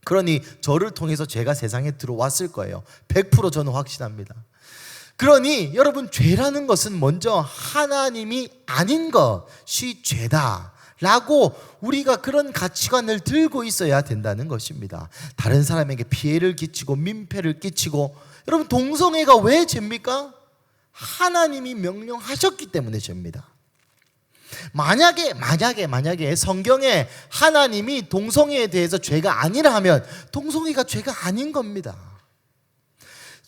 Speaker 1: 그러니 저를 통해서 죄가 세상에 들어왔을 거예요. 100% 저는 확신합니다. 그러니 여러분, 죄라는 것은 먼저 하나님이 아닌 것이 죄다 라고 우리가 그런 가치관을 들고 있어야 된다는 것입니다. 다른 사람에게 피해를 끼치고 민폐를 끼치고, 여러분, 동성애가 왜 죄입니까? 하나님이 명령하셨기 때문에 죄입니다. 만약에 성경에 하나님이 동성애에 대해서 죄가 아니라 하면 동성애가 죄가 아닌 겁니다.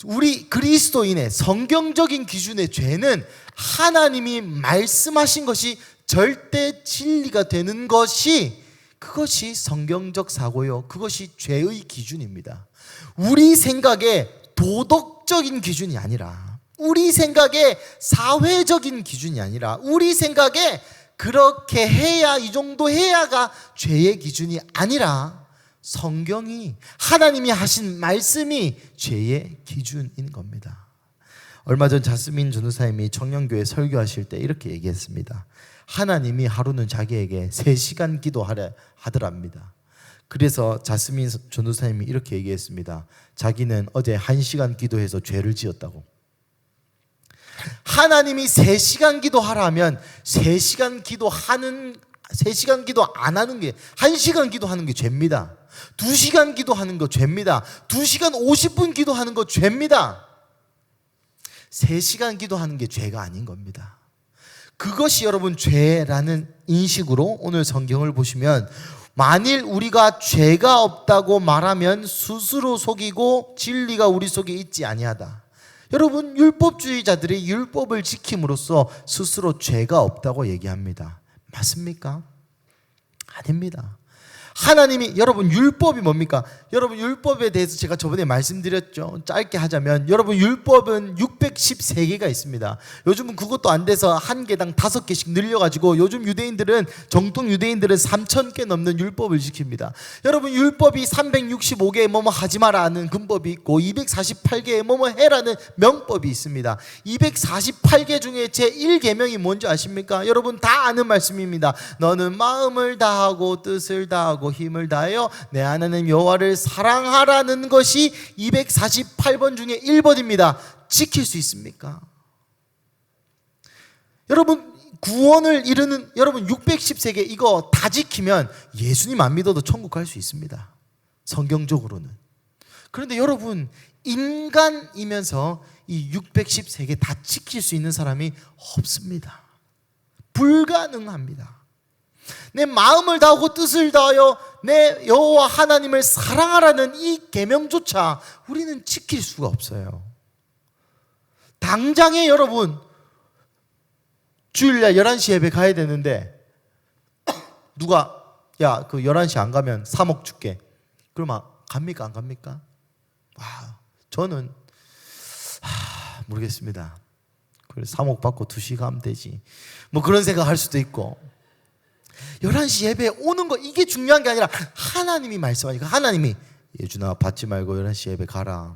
Speaker 1: 우리 그리스도인의 성경적인 기준의 죄는 하나님이 말씀하신 것이 절대 진리가 되는 것이, 그것이 성경적 사고요. 그것이 죄의 기준입니다. 우리 생각에 도덕적인 기준이 아니라, 우리 생각에 사회적인 기준이 아니라, 우리 생각에 그렇게 해야, 이 정도 해야가 죄의 기준이 아니라 성경이, 하나님이 하신 말씀이 죄의 기준인 겁니다. 얼마 전 자스민 전도사님이 청년교회 설교하실 때 이렇게 얘기했습니다. 하나님이 하루는 자기에게 3시간 기도하라 하더랍니다. 그래서 자스민 전도사님이 이렇게 얘기했습니다. 자기는 어제 1시간 기도해서 죄를 지었다고. 하나님이 3시간 기도하라 하면 3시간 기도 안 하는 게, 1시간 기도하는 게 죄입니다. 2시간 기도하는 거 죄입니다. 2시간 50분 기도하는 거 죄입니다. 3시간 기도하는 게 죄가 아닌 겁니다. 그것이 여러분 죄라는 인식으로 오늘 성경을 보시면, 만일 우리가 죄가 없다고 말하면 스스로 속이고 진리가 우리 속에 있지 아니하다. 여러분, 율법주의자들이 율법을 지킴으로써 스스로 죄가 없다고 얘기합니다. 맞습니까? 아닙니다. 하나님이, 여러분 율법이 뭡니까? 여러분 율법에 대해서 제가 저번에 말씀드렸죠. 짧게 하자면 여러분 율법은 613개가 있습니다. 요즘은 그것도 안 돼서 한 개당 5개씩 늘려가지고 요즘 유대인들은, 정통 유대인들은 3,000개 넘는 율법을 지킵니다. 여러분 율법이 365개의 뭐뭐 하지 마라는 금법이 있고 248개의 뭐뭐 해라는 명법이 있습니다. 248개 중에 제 1계명이 뭔지 아십니까? 여러분 다 아는 말씀입니다. 너는 마음을 다하고 뜻을 다하고 힘을 다하여 내 하나님 여호와를 사랑하라는 것이 248번 중에 1번입니다. 지킬 수 있습니까? 여러분 구원을 이루는, 여러분 613개 이거 다 지키면 예수님 안 믿어도 천국 갈 수 있습니다. 성경적으로는. 그런데 여러분 인간이면서 이 613개 다 지킬 수 있는 사람이 없습니다. 불가능합니다. 내 마음을 다하고 뜻을 다하여 내 여호와 하나님을 사랑하라는 이 계명조차 우리는 지킬 수가 없어요. 당장에 여러분 주일날 11시 예배 가야 되는데 누가 야 그 11시 안 가면 3억 줄게. 그러면 갑니까 안 갑니까? 저는 모르겠습니다. 그래 3억 받고 2시 가면 되지. 뭐 그런 생각할 수도 있고. 11시 예배에 오는 거 이게 중요한 게 아니라 하나님이 말씀하니까, 하나님이 예준아 받지 말고 11시 예배 가라,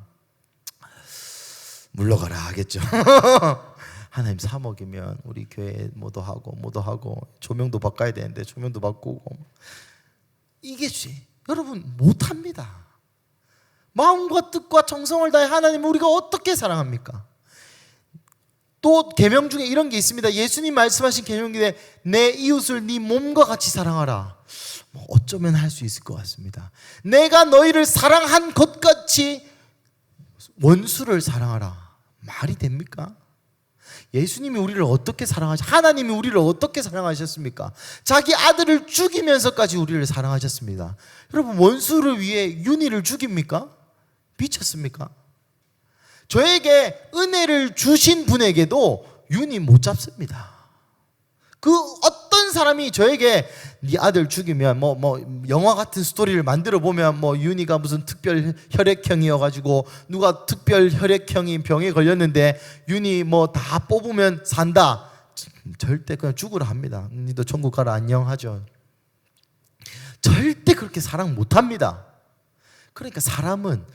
Speaker 1: 물러가라 하겠죠. 하나님 3억이면 우리 교회 뭐도 하고 조명도 바꿔야 되는데 조명도 바꾸고, 이게 여러분 못합니다. 마음과 뜻과 정성을 다해 하나님을 우리가 어떻게 사랑합니까? 또 계명 중에 이런 게 있습니다. 예수님 말씀하신 계명 중에 내 이웃을 네 몸과 같이 사랑하라. 어쩌면 할 수 있을 것 같습니다. 내가 너희를 사랑한 것 같이 원수를 사랑하라. 말이 됩니까? 예수님이 우리를 어떻게 하나님이 우리를 어떻게 사랑하셨습니까? 자기 아들을 죽이면서까지 우리를 사랑하셨습니다. 여러분 원수를 위해 윤희를 죽입니까? 미쳤습니까? 저에게 은혜를 주신 분에게도 윤희 못 잡습니다. 그 어떤 사람이 저에게 네 아들 죽이면 영화 같은 스토리를 만들어 보면 윤희가 무슨 특별 혈액형이어가지고 누가 특별 혈액형인 병에 걸렸는데 윤희 다 뽑으면 산다. 절대 그냥 죽으라 합니다. 니도 천국 가라 안녕 하죠. 절대 그렇게 사랑 못 합니다. 그러니까 사람은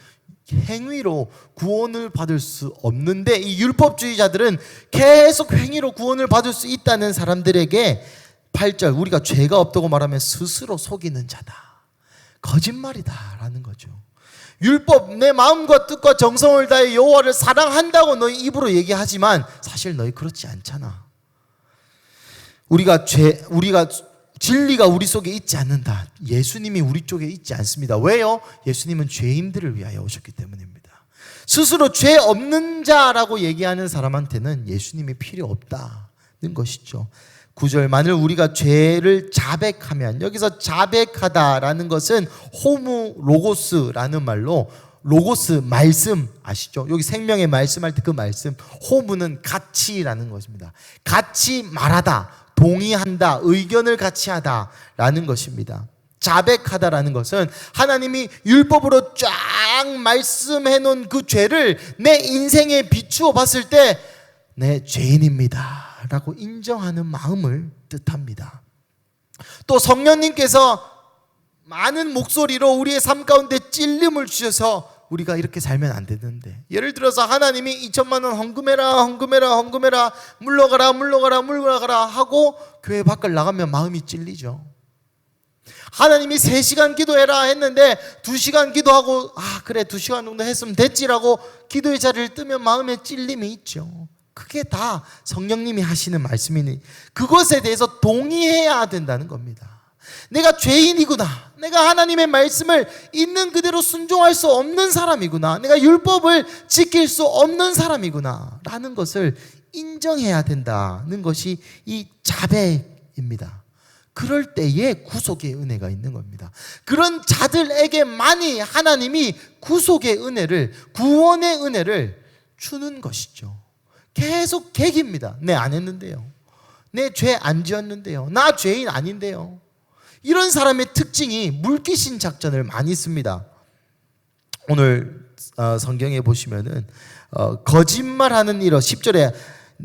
Speaker 1: 행위로 구원을 받을 수 없는데, 이 율법주의자들은 계속 행위로 구원을 받을 수 있다는 사람들에게 8절 우리가 죄가 없다고 말하면 스스로 속이는 자다, 거짓말이다 라는 거죠. 율법 내 마음과 뜻과 정성을 다해 여호와를 사랑한다고 너희 입으로 얘기하지만 사실 너희 그렇지 않잖아. 우리가 진리가 우리 속에 있지 않는다. 예수님이 우리 쪽에 있지 않습니다. 왜요? 예수님은 죄인들을 위하여 오셨기 때문입니다. 스스로 죄 없는 자라고 얘기하는 사람한테는 예수님이 필요 없다는 것이죠. 9절 만일 우리가 죄를 자백하면, 여기서 자백하다라는 것은 호무 로고스라는 말로, 로고스 말씀 아시죠? 여기 생명의 말씀할 때 그 말씀, 호무는 같이라는 것입니다. 같이 말하다, 동의한다, 의견을 같이 하다라는 것입니다. 자백하다라는 것은 하나님이 율법으로 쫙 말씀해 놓은 그 죄를 내 인생에 비추어 봤을 때 내 죄인입니다 라고 인정하는 마음을 뜻합니다. 또 성령님께서 많은 목소리로 우리의 삶 가운데 찔림을 주셔서 우리가 이렇게 살면 안 되는데, 예를 들어서 하나님이 2천만 원 헌금해라 물러가라 하고 교회 밖을 나가면 마음이 찔리죠. 하나님이 3시간 기도해라 했는데 2시간 기도하고 그래 2시간 정도 했으면 됐지라고 기도의 자리를 뜨면 마음에 찔림이 있죠. 그게 다 성령님이 하시는 말씀이니 그것에 대해서 동의해야 된다는 겁니다. 내가 죄인이구나, 내가 하나님의 말씀을 있는 그대로 순종할 수 없는 사람이구나, 내가 율법을 지킬 수 없는 사람이구나 라는 것을 인정해야 된다는 것이 이 자백입니다. 그럴 때에 구속의 은혜가 있는 겁니다. 그런 자들에게만이 하나님이 구속의 은혜를, 구원의 은혜를 주는 것이죠. 계속 계기입니다. 내 안 했는데요, 내 죄 안 지었는데요, 나 죄인 아닌데요, 이런 사람의 특징이 물귀신 작전을 많이 씁니다. 오늘 성경에 보시면은 거짓말하는 이로 10절에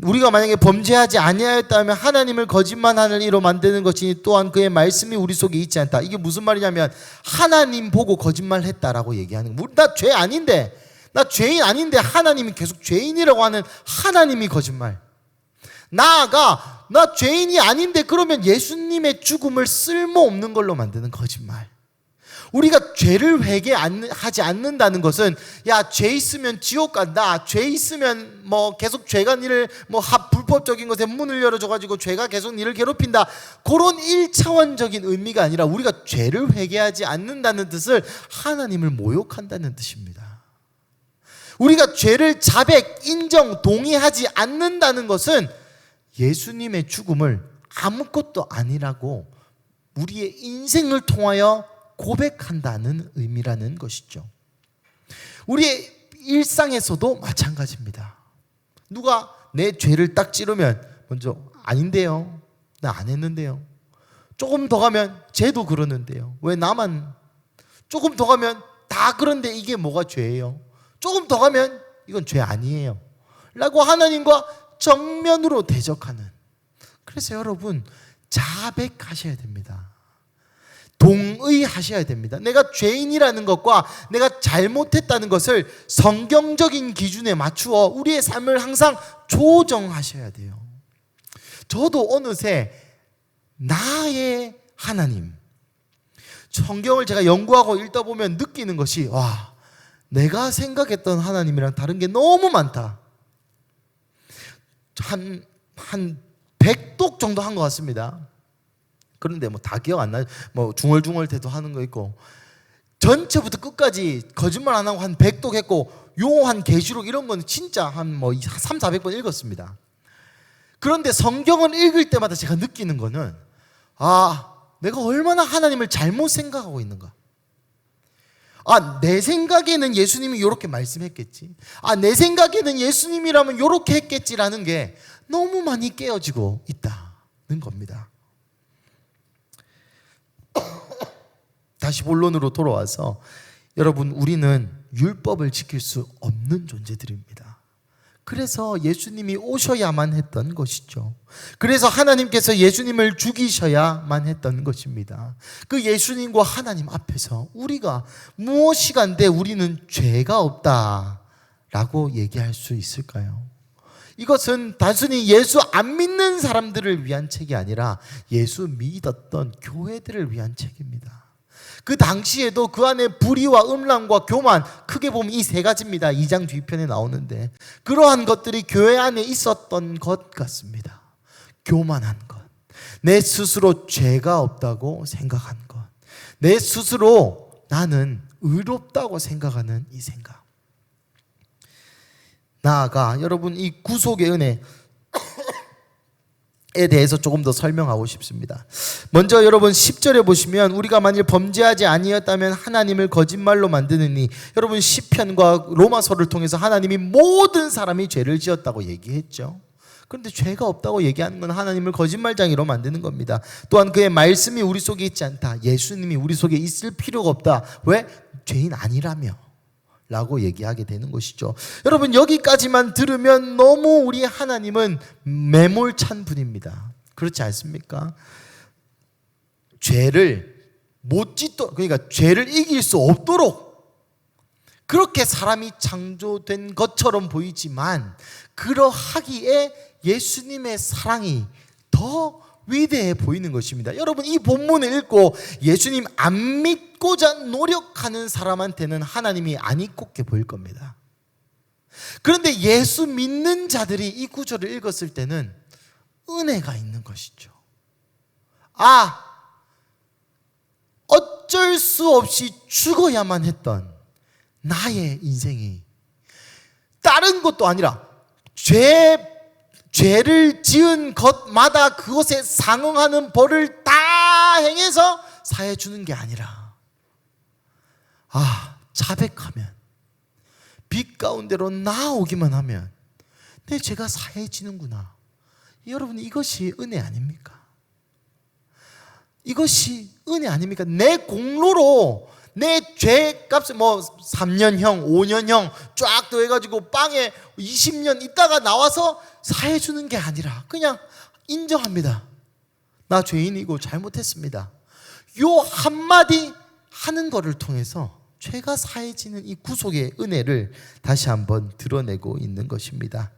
Speaker 1: 우리가 만약에 범죄하지 아니하였다면 하나님을 거짓말하는 이로 만드는 것이니 또한 그의 말씀이 우리 속에 있지 않다. 이게 무슨 말이냐면 하나님 보고 거짓말했다라고 얘기하는 거예요. 나 죄 아닌데, 나 죄인 아닌데 하나님이 계속 죄인이라고 하는 하나님이 거짓말. 나아가 나 죄인이 아닌데 그러면 예수님의 죽음을 쓸모없는 걸로 만드는 거짓말. 우리가 죄를 회개하지 않는다는 것은 야, 죄 있으면 지옥 간다, 죄 있으면 뭐 계속 죄가 니를 뭐 불법적인 것에 문을 열어줘가지고 죄가 계속 니를 괴롭힌다, 그런 1차원적인 의미가 아니라 우리가 죄를 회개하지 않는다는 뜻을 하나님을 모욕한다는 뜻입니다. 우리가 죄를 자백, 인정, 동의하지 않는다는 것은 예수님의 죽음을 아무것도 아니라고 우리의 인생을 통하여 고백한다는 의미라는 것이죠. 우리의 일상에서도 마찬가지입니다. 누가 내 죄를 딱 찌르면 먼저 아닌데요, 나 안 했는데요. 조금 더 가면 쟤도 그러는데요, 왜 나만. 조금 더 가면 다 그런데 이게 뭐가 죄예요. 조금 더 가면 이건 죄 아니에요 라고 하나님과 정면으로 대적하는. 그래서 여러분, 자백하셔야 됩니다. 동의하셔야 됩니다. 내가 죄인이라는 것과 내가 잘못했다는 것을 성경적인 기준에 맞추어 우리의 삶을 항상 조정하셔야 돼요. 저도 어느새 나의 하나님, 성경을 제가 연구하고 읽다 보면 느끼는 것이, 와, 내가 생각했던 하나님이랑 다른 게 너무 많다. 한 100독 정도 한 것 같습니다. 그런데 뭐 다 기억 안 나요. 뭐 중얼중얼 대도하는 거 있고, 전체부터 끝까지 거짓말 안 하고 한 100독 했고, 요한 계시록 이런 거는 진짜 한 뭐 300-400번 읽었습니다. 그런데 성경을 읽을 때마다 제가 느끼는 거는, 아, 내가 얼마나 하나님을 잘못 생각하고 있는가. 아, 내 생각에는 예수님이 이렇게 말씀했겠지. 아, 내 생각에는 예수님이라면 이렇게 했겠지라는 게 너무 많이 깨어지고 있다는 겁니다. 다시 본론으로 돌아와서, 여러분, 우리는 율법을 지킬 수 없는 존재들입니다. 그래서 예수님이 오셔야만 했던 것이죠. 그래서 하나님께서 예수님을 죽이셔야만 했던 것입니다. 그 예수님과 하나님 앞에서 우리가 무엇이간데 우리는 죄가 없다라고 얘기할 수 있을까요? 이것은 단순히 예수 안 믿는 사람들을 위한 책이 아니라 예수 믿었던 교회들을 위한 책입니다. 그 당시에도 그 안에 불의와 음란과 교만, 크게 보면 이 세 가지입니다. 2장 뒤편에 나오는데, 그러한 것들이 교회 안에 있었던 것 같습니다. 교만한 것, 내 스스로 죄가 없다고 생각한 것, 내 스스로 나는 의롭다고 생각하는 이 생각. 나아가 여러분, 이 구속의 은혜에 대해서 조금 더 설명하고 싶습니다. 먼저 여러분 10절에 보시면, 우리가 만일 범죄하지 아니었다면 하나님을 거짓말로 만드느니, 여러분 시편과 로마서를 통해서 하나님이 모든 사람이 죄를 지었다고 얘기했죠. 그런데 죄가 없다고 얘기하는 건 하나님을 거짓말쟁이로 만드는 겁니다. 또한 그의 말씀이 우리 속에 있지 않다. 예수님이 우리 속에 있을 필요가 없다. 왜? 죄인 아니라며 라고 얘기하게 되는 것이죠. 여러분, 여기까지만 들으면 너무 우리 하나님은 매몰찬 분입니다. 그렇지 않습니까? 죄를 못 짓도록, 그러니까 죄를 이길 수 없도록 그렇게 사람이 창조된 것처럼 보이지만, 그러하기에 예수님의 사랑이 더 위대해 보이는 것입니다. 여러분, 이 본문을 읽고 예수님 안 믿고자 노력하는 사람한테는 하나님이 안 있게 보일 겁니다. 그런데 예수 믿는 자들이 이 구절을 읽었을 때는 은혜가 있는 것이죠. 아, 어쩔 수 없이 죽어야만 했던 나의 인생이 다른 것도 아니라 죄를 지은 것마다 그것에 상응하는 벌을 다 행해서 사해 주는 게 아니라, 아, 자백하면, 빛 가운데로 나오기만 하면 내 죄가 사해지는구나. 여러분, 이것이 은혜 아닙니까? 이것이 은혜 아닙니까? 내 공로로 내 죄값을 3년형, 5년형 쫙 더해가지고 빵에 20년 있다가 나와서 사해주는 게 아니라 그냥 인정합니다. 나 죄인이고 잘못했습니다. 요 한마디 하는 거를 통해서 죄가 사해지는 이 구속의 은혜를 다시 한번 드러내고 있는 것입니다.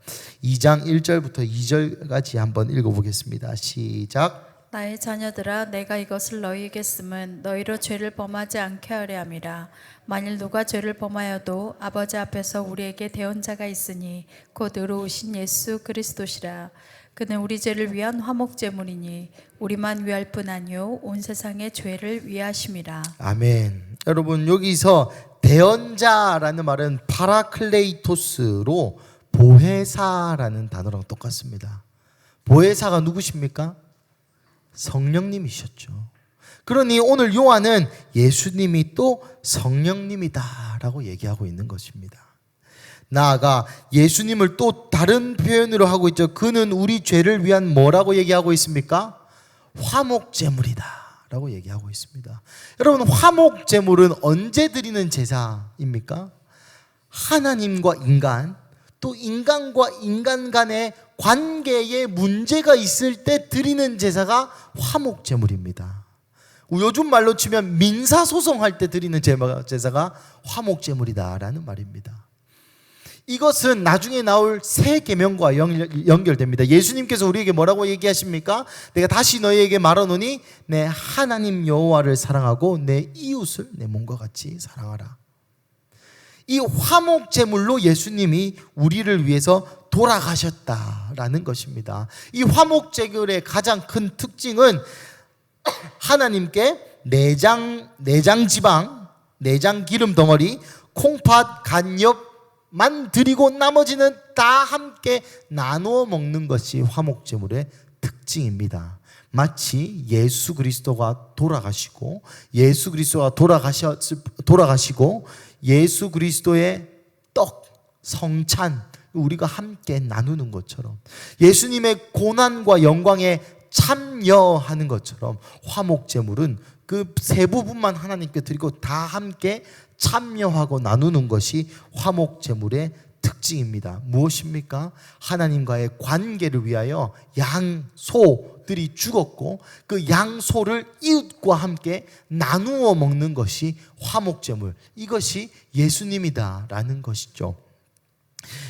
Speaker 1: 2장 1절부터 2절까지 한번 읽어보겠습니다. 시작.
Speaker 2: 나의 자녀들아, 내가 이것을 너희에게 쓰면 너희로 죄를 범하지 않게 하려 함이라. 만일 누가 죄를 범하여도 아버지 앞에서 우리에게 대언자가 있으니 곧 의로우신 예수 그리스도시라. 그는 우리 죄를 위한 화목제물이니 우리만 위할 뿐 아니요 온 세상의 죄를 위하심이라.
Speaker 1: 아멘. 여러분, 여기서 대언자라는 말은 파라클레이토스로 보혜사라는 단어랑 똑같습니다. 보혜사가 누구십니까? 성령님이셨죠. 그러니 오늘 요한은 예수님이 또 성령님이다라고 얘기하고 있는 것입니다. 나아가 예수님을 또 다른 표현으로 하고 있죠. 그는 우리 죄를 위한 뭐라고 얘기하고 있습니까? 화목제물이다 라고 얘기하고 있습니다. 여러분, 화목제물은 언제 드리는 제사입니까? 하나님과 인간, 또 인간과 인간 간의 관계에 문제가 있을 때 드리는 제사가 화목제물입니다. 요즘 말로 치면 민사소송할 때 드리는 제사가 화목제물이다라는 말입니다. 이것은 나중에 나올 새 계명과 연결됩니다. 예수님께서 우리에게 뭐라고 얘기하십니까? 내가 다시 너희에게 말하노니 내 하나님 여호와를 사랑하고 내 이웃을 내 몸과 같이 사랑하라. 이 화목제물로 예수님이 우리를 위해서 돌아가셨다라는 것입니다. 이 화목제물의 가장 큰 특징은 하나님께 내장 지방, 내장 기름 덩어리, 콩팥, 간엽만 드리고 나머지는 다 함께 나누어 먹는 것이 화목제물의 특징입니다. 마치 예수 그리스도가 돌아가시고 예수 그리스도의 떡, 성찬 우리가 함께 나누는 것처럼, 예수님의 고난과 영광에 참여하는 것처럼 화목제물은 그 세 부분만 하나님께 드리고 다 함께 참여하고 나누는 것이 화목제물의 특징입니다. 무엇입니까? 하나님과의 관계를 위하여 양소들이 죽었고 그 양소를 이웃과 함께 나누어 먹는 것이 화목제물, 이것이 예수님이다라는 것이죠.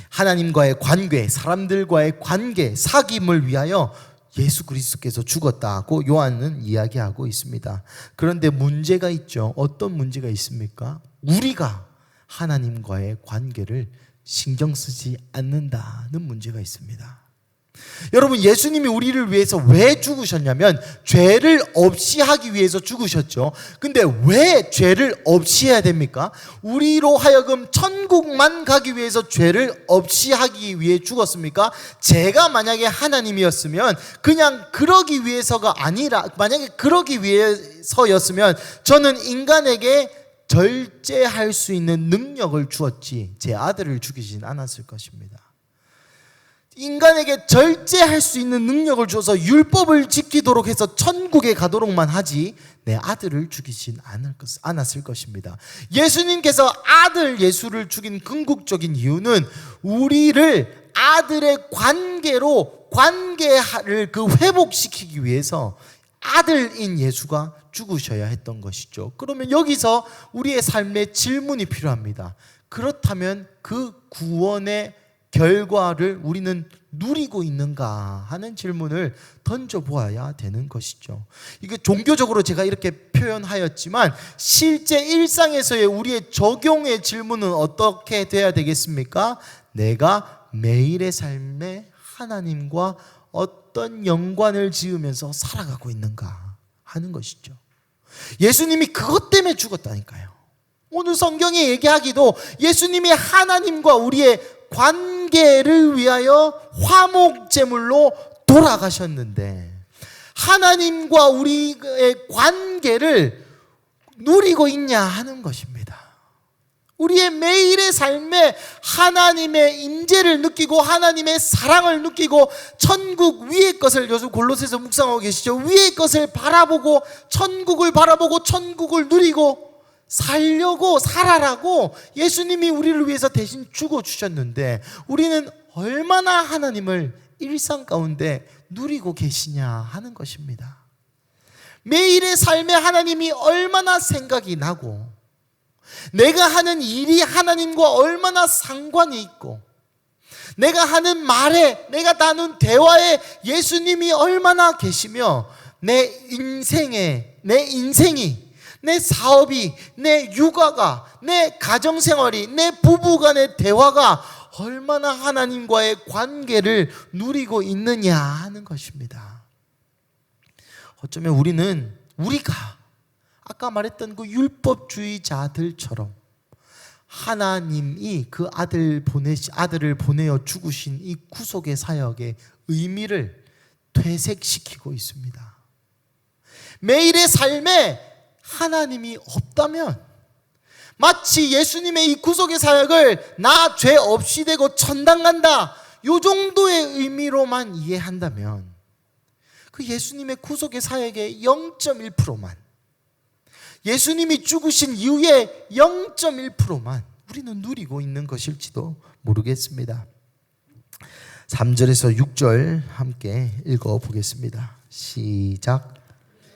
Speaker 1: 하나님과의 관계, 사람들과의 관계, 사귐을 위하여 예수 그리스도께서 죽었다고 요한은 이야기하고 있습니다. 그런데 문제가 있죠. 어떤 문제가 있습니까? 우리가 하나님과의 관계를 신경 쓰지 않는다는 문제가 있습니다. 여러분, 예수님이 우리를 위해서 왜 죽으셨냐면 죄를 없이 하기 위해서 죽으셨죠. 근데 왜 죄를 없이 해야 됩니까? 우리로 하여금 천국만 가기 위해서 죄를 없이 하기 위해 죽었습니까? 제가 만약에 하나님이었으면 그냥 그러기 위해서가 아니라, 만약에 그러기 위해서였으면 저는 인간에게 절제할 수 있는 능력을 주었지 제 아들을 죽이진 않았을 것입니다. 인간에게 절제할 수 있는 능력을 주어서 율법을 지키도록 해서 천국에 가도록만 하지 내 아들을 죽이진 않았을 것입니다. 예수님께서 아들 예수를 죽인 궁극적인 이유는 우리를 아들의 관계를 회복시키기 위해서 아들인 예수가 죽으셔야 했던 것이죠. 그러면 여기서 우리의 삶에 질문이 필요합니다. 그렇다면 그 구원의 결과를 우리는 누리고 있는가 하는 질문을 던져보아야 되는 것이죠. 이게 종교적으로 제가 이렇게 표현하였지만 실제 일상에서의 우리의 적용의 질문은 어떻게 돼야 되겠습니까? 내가 매일의 삶에 하나님과 어떤 연관을 지으면서 살아가고 있는가 하는 것이죠. 예수님이 그것 때문에 죽었다니까요. 오늘 성경이 얘기하기도 예수님이 하나님과 우리의 관계를 위하여 화목제물로 돌아가셨는데 하나님과 우리의 관계를 누리고 있냐 하는 것입니다. 우리의 매일의 삶에 하나님의 임재를 느끼고 하나님의 사랑을 느끼고 천국 위의 것을, 요즘 골로새서 묵상하고 계시죠? 위의 것을 바라보고 천국을 바라보고 천국을 누리고 살라고 예수님이 우리를 위해서 대신 죽어주셨는데 우리는 얼마나 하나님을 일상 가운데 누리고 계시냐 하는 것입니다. 매일의 삶에 하나님이 얼마나 생각이 나고 내가 하는 일이 하나님과 얼마나 상관이 있고 내가 하는 말에, 내가 나눈 대화에 예수님이 얼마나 계시며 내 인생이, 내 사업이, 내 육아가, 내 가정생활이, 내 부부간의 대화가 얼마나 하나님과의 관계를 누리고 있느냐 하는 것입니다. 어쩌면 우리가 아까 말했던 그 율법주의자들처럼 하나님이 그 아들을 보내어 죽으신 이 구속의 사역의 의미를 퇴색시키고 있습니다. 매일의 삶에 하나님이 없다면 마치 예수님의 이 구속의 사역을 나 죄 없이 되고 천당 간다 요 정도의 의미로만 이해한다면 그 예수님의 구속의 사역의 0.1%만, 예수님이 죽으신 이후에 0.1%만 우리는 누리고 있는 것일지도 모르겠습니다. 3절에서 6절 함께 읽어보겠습니다. 시작.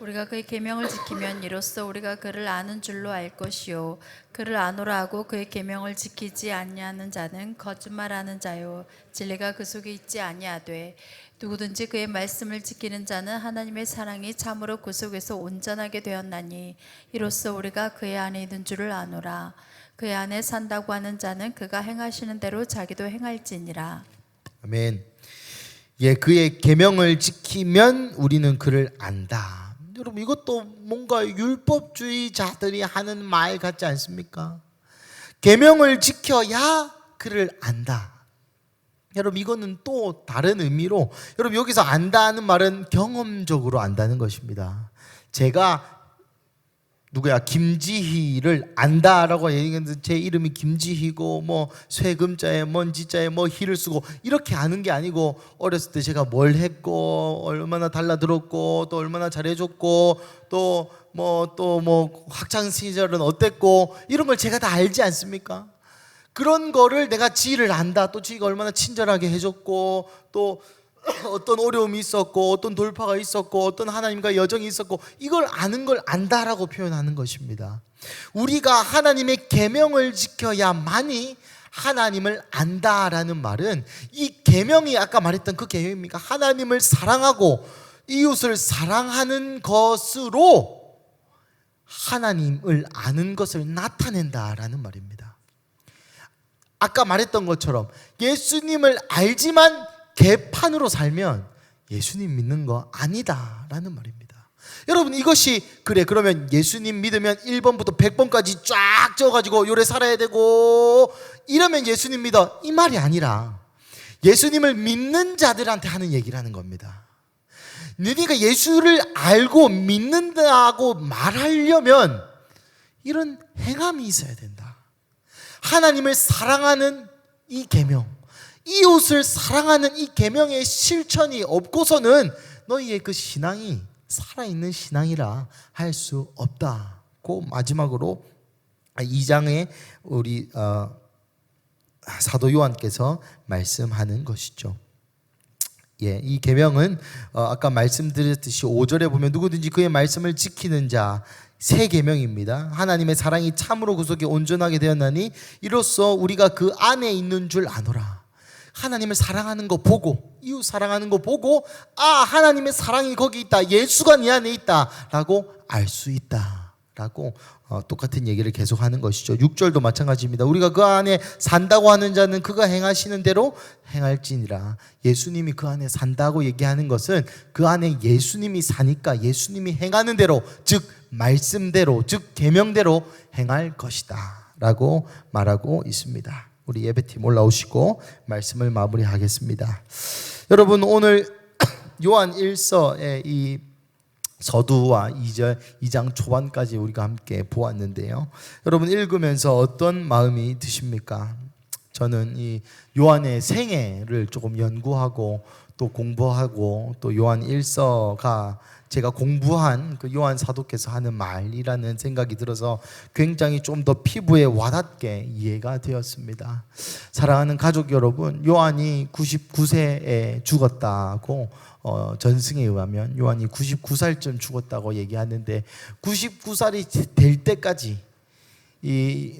Speaker 2: 우리가 그의 계명을 지키면 이로써 우리가 그를 아는 줄로 알 것이요 그를 아노라 하고 그의 계명을 지키지 아니하는 자는 거짓말하는 자요 진리가 그 속에 있지 아니하되 누구든지 그의 말씀을 지키는 자는 하나님의 사랑이 참으로 그 속에서 온전하게 되었나니 이로써 우리가 그의 안에 있는 줄을 아노라. 그의 안에 산다고 하는 자는 그가 행하시는 대로 자기도 행할지니라.
Speaker 1: 아멘. 예, 그의 계명을 지키면 우리는 그를 안다. 여러분, 이것도 뭔가 율법주의자들이 하는 말 같지 않습니까? 계명을 지켜야 그를 안다. 여러분, 이거는 또 다른 의미로, 여러분 여기서 안다는 말은 경험적으로 안다는 것입니다. 제가 김지희를 안다라고 얘기했는데 제 이름이 김지희고 뭐 쇠금자에 먼지자에 뭐 희를 쓰고 이렇게 아는 게 아니고 어렸을 때 제가 뭘 했고 얼마나 달라들었고 또 얼마나 잘해줬고 또 뭐 학창 시절은 어땠고 이런 걸 제가 다 알지 않습니까? 그런 거를 내가 지희를 안다. 또 지희가 얼마나 친절하게 해줬고 또 어떤 어려움이 있었고 어떤 돌파가 있었고 어떤 하나님과 여정이 있었고 이걸 아는 걸 안다라고 표현하는 것입니다. 우리가 하나님의 계명을 지켜야만이 하나님을 안다라는 말은 이 계명이 아까 말했던 그 계명입니까? 하나님을 사랑하고 이웃을 사랑하는 것으로 하나님을 아는 것을 나타낸다라는 말입니다. 아까 말했던 것처럼 예수님을 알지만 개판으로 살면 예수님 믿는 거 아니다라는 말입니다. 여러분, 이것이 그러면 예수님 믿으면 1번부터 100번까지 쫙 적어가지고 요래 살아야 되고 이러면 예수님 믿어, 이 말이 아니라 예수님을 믿는 자들한테 하는 얘기라는 겁니다. 너희가 예수를 알고 믿는다고 말하려면 이런 행함이 있어야 된다. 하나님을 사랑하는 이 계명, 이웃을 사랑하는 이 계명의 실천이 없고서는 너희의 그 신앙이 살아있는 신앙이라 할 수 없다고 마지막으로 2장에 우리 사도 요한께서 말씀하는 것이죠. 예, 이 계명은 아까 말씀드렸듯이 5절에 보면 누구든지 그의 말씀을 지키는 자, 새 계명입니다. 하나님의 사랑이 참으로 구속에 온전하게 되었나니 이로써 우리가 그 안에 있는 줄 아노라. 하나님을 사랑하는 거 보고, 이웃 사랑하는 거 보고, 하나님의 사랑이 거기 있다, 예수가 네 안에 있다 라고 알 수 있다 라고 똑같은 얘기를 계속하는 것이죠. 6절도 마찬가지입니다. 우리가 그 안에 산다고 하는 자는 그가 행하시는 대로 행할지니라. 예수님이 그 안에 산다고 얘기하는 것은 그 안에 예수님이 사니까 예수님이 행하는 대로, 즉 말씀대로, 즉 계명대로 행할 것이다 라고 말하고 있습니다. 우리 예배팀 올라오시고 말씀을 마무리하겠습니다. 여러분, 오늘 요한 1서의 이 서두와 2장 초반까지 우리가 함께 보았는데요. 여러분 읽으면서 어떤 마음이 드십니까? 저는 이 요한의 생애를 조금 연구하고 또 공부하고 또 요한 1서가 제가 공부한 그 요한 사도께서 하는 말이라는 생각이 들어서 굉장히 좀 더 피부에 와닿게 이해가 되었습니다. 사랑하는 가족 여러분, 요한이 99세에 죽었다고 전승에 의하면 요한이 99살쯤 죽었다고 얘기하는데 99살이 될 때까지 이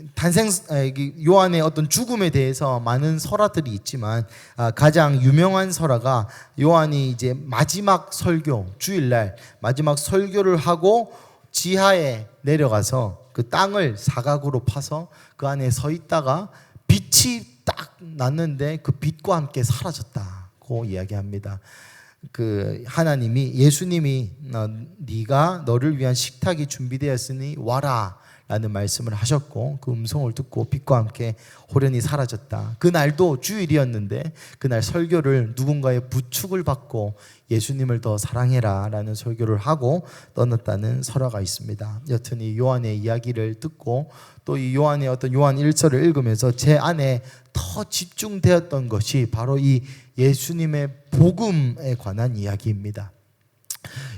Speaker 1: 요한의 어떤 죽음에 대해서 많은 설화들이 있지만 가장 유명한 설화가 요한이 이제 마지막 설교, 주일날 마지막 설교를 하고 지하에 내려가서 그 땅을 사각으로 파서 그 안에 서 있다가 빛이 딱 났는데 그 빛과 함께 사라졌다고 이야기합니다. 그 하나님이, 예수님이 네가 너를 위한 식탁이 준비되었으니 와라 라는 말씀을 하셨고 그 음성을 듣고 빛과 함께 호련히 사라졌다. 그날도 주일이었는데 그날 설교를 누군가의 부축을 받고 예수님을 더 사랑해라 라는 설교를 하고 떠났다는 설화가 있습니다. 여튼 이 요한의 이야기를 듣고 또 이 요한의 어떤 요한 1서를 읽으면서 제 안에 더 집중되었던 것이 바로 이 예수님의 복음에 관한 이야기입니다.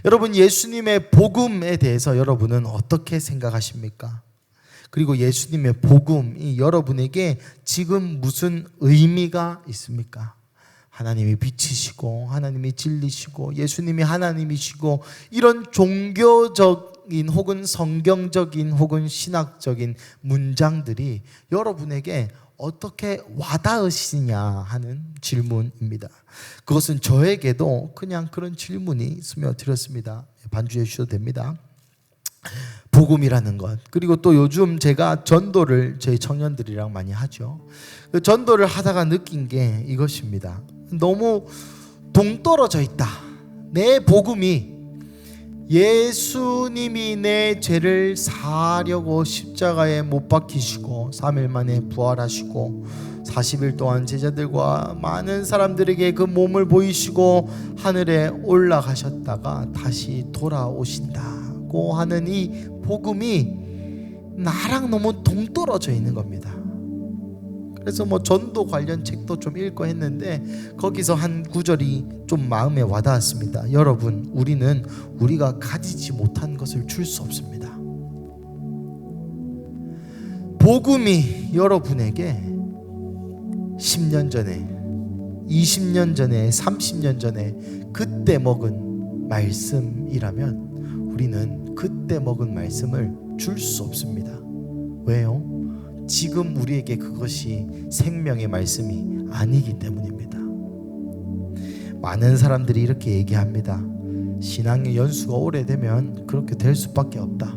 Speaker 1: 여러분, 예수님의 복음에 대해서 여러분은 어떻게 생각하십니까? 그리고 예수님의 복음이 여러분에게 지금 무슨 의미가 있습니까? 하나님이 빛이시고 하나님이 진리시고 예수님이 하나님이시고 이런 종교적인 혹은 성경적인 혹은 신학적인 문장들이 여러분에게 어떻게 와닿으시냐 하는 질문입니다. 그것은 저에게도 그냥 그런 질문이 스며들었습니다. 반주해 주셔도 됩니다. 복음이라는 것, 그리고 또 요즘 제가 전도를 저희 청년들이랑 많이 하죠. 그 전도를 하다가 느낀 게 이것입니다. 너무 동떨어져 있다. 내 복음이 예수님이 내 죄를 사하려고 십자가에 못 박히시고 3일 만에 부활하시고 40일 동안 제자들과 많은 사람들에게 그 몸을 보이시고 하늘에 올라가셨다가 다시 돌아오신다고 하는 이 복음이 나랑 너무 동떨어져 있는 겁니다. 그래서 뭐 전도 관련 책도 좀 읽고 했는데 거기서 한 구절이 좀 마음에 와닿았습니다. 여러분, 우리는 우리가 가지지 못한 것을 줄 수 없습니다. 복음이 여러분에게 10년 전에, 20년 전에, 30년 전에 그때 먹은 말씀이라면 우리는 그때 먹은 말씀을 줄 수 없습니다. 왜요? 지금 우리에게 그것이 생명의 말씀이 아니기 때문입니다. 많은 사람들이 이렇게 얘기합니다. 신앙의 연수가 오래되면 그렇게 될 수밖에 없다.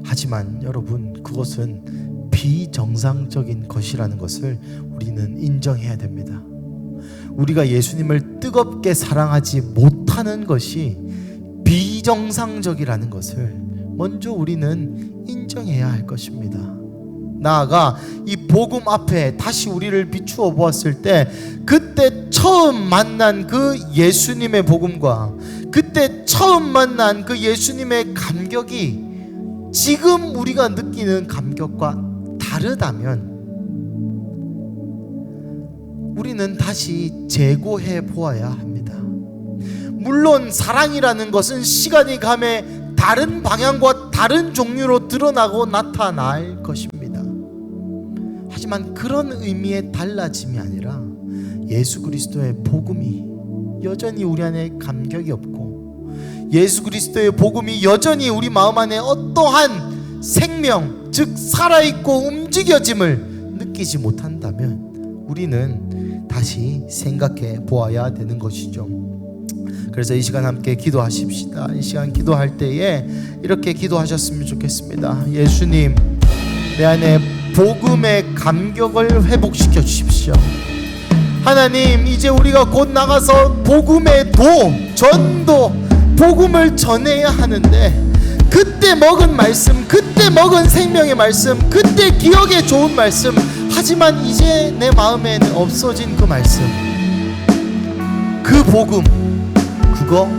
Speaker 1: 하지만 여러분, 그것은 비정상적인 것이라는 것을 우리는 인정해야 됩니다. 우리가 예수님을 뜨겁게 사랑하지 못하는 것이 비정상적이라는 것을 먼저 우리는 인정해야 할 것입니다. 나아가 이 복음 앞에 다시 우리를 비추어 보았을 때 그때 처음 만난 그 예수님의 복음과 그때 처음 만난 그 예수님의 감격이 지금 우리가 느끼는 감격과 다르다면 우리는 다시 재고해 보아야 합니다. 물론 사랑이라는 것은 시간이 가며 다른 방향과 다른 종류로 드러나고 나타날 것입니다. 하지만 그런 의미의 달라짐이 아니라 예수 그리스도의 복음이 여전히 우리 안에 감격이 없고 예수 그리스도의 복음이 여전히 우리 마음 안에 어떠한 생명, 즉 살아있고 움직여짐을 느끼지 못한다면 우리는 다시 생각해 보아야 되는 것이죠. 그래서 이 시간 함께 기도하십시다. 이 시간 기도할 때에 이렇게 기도하셨으면 좋겠습니다. 예수님, 내 안에 복음의 감격을 회복시켜 주십시오. 하나님, 이제 우리가 곧 나가서 복음의 전도, 복음을 전해야 하는데 그때 먹은 말씀, 그때 먹은 생명의 말씀, 그때 기억에 좋은 말씀, 하지만 이제 내 마음에는 없어진 그 말씀, 그 복음, 그거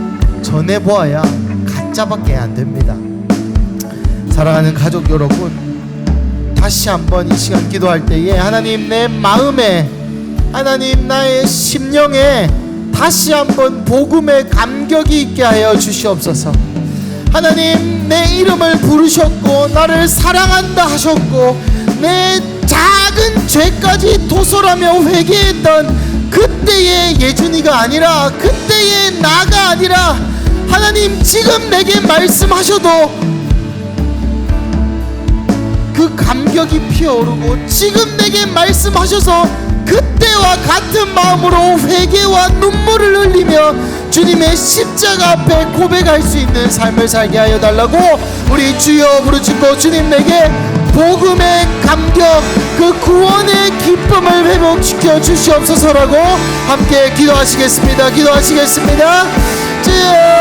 Speaker 1: 전해보아야 가짜밖에 안 됩니다. 사랑하는 가족 여러분, 다시 한번 이 시간 기도할 때에 하나님 내 마음에, 하나님 나의 심령에 다시 한번 복음의 감격이 있게 하여 주시옵소서. 하나님 내 이름을 부르셨고 나를 사랑한다 하셨고 내 작은 죄까지 도솔하며 회개했던 그때의 예준이가 아니라, 그때의 나가 아니라, 하나님 지금 내게 말씀하셔도 그 감격이 피어오르고 지금 내게 말씀하셔서 그때와 같은 마음으로 회개와 눈물을 흘리며 주님의 십자가 앞에 고백할 수 있는 삶을 살게 하여 달라고 우리 주여 부르짖고 주님 내게 복음의 감격, 그 구원의 기쁨을 회복시켜 주시옵소서라고 함께 기도하시겠습니다. 기도하시겠습니다. 주여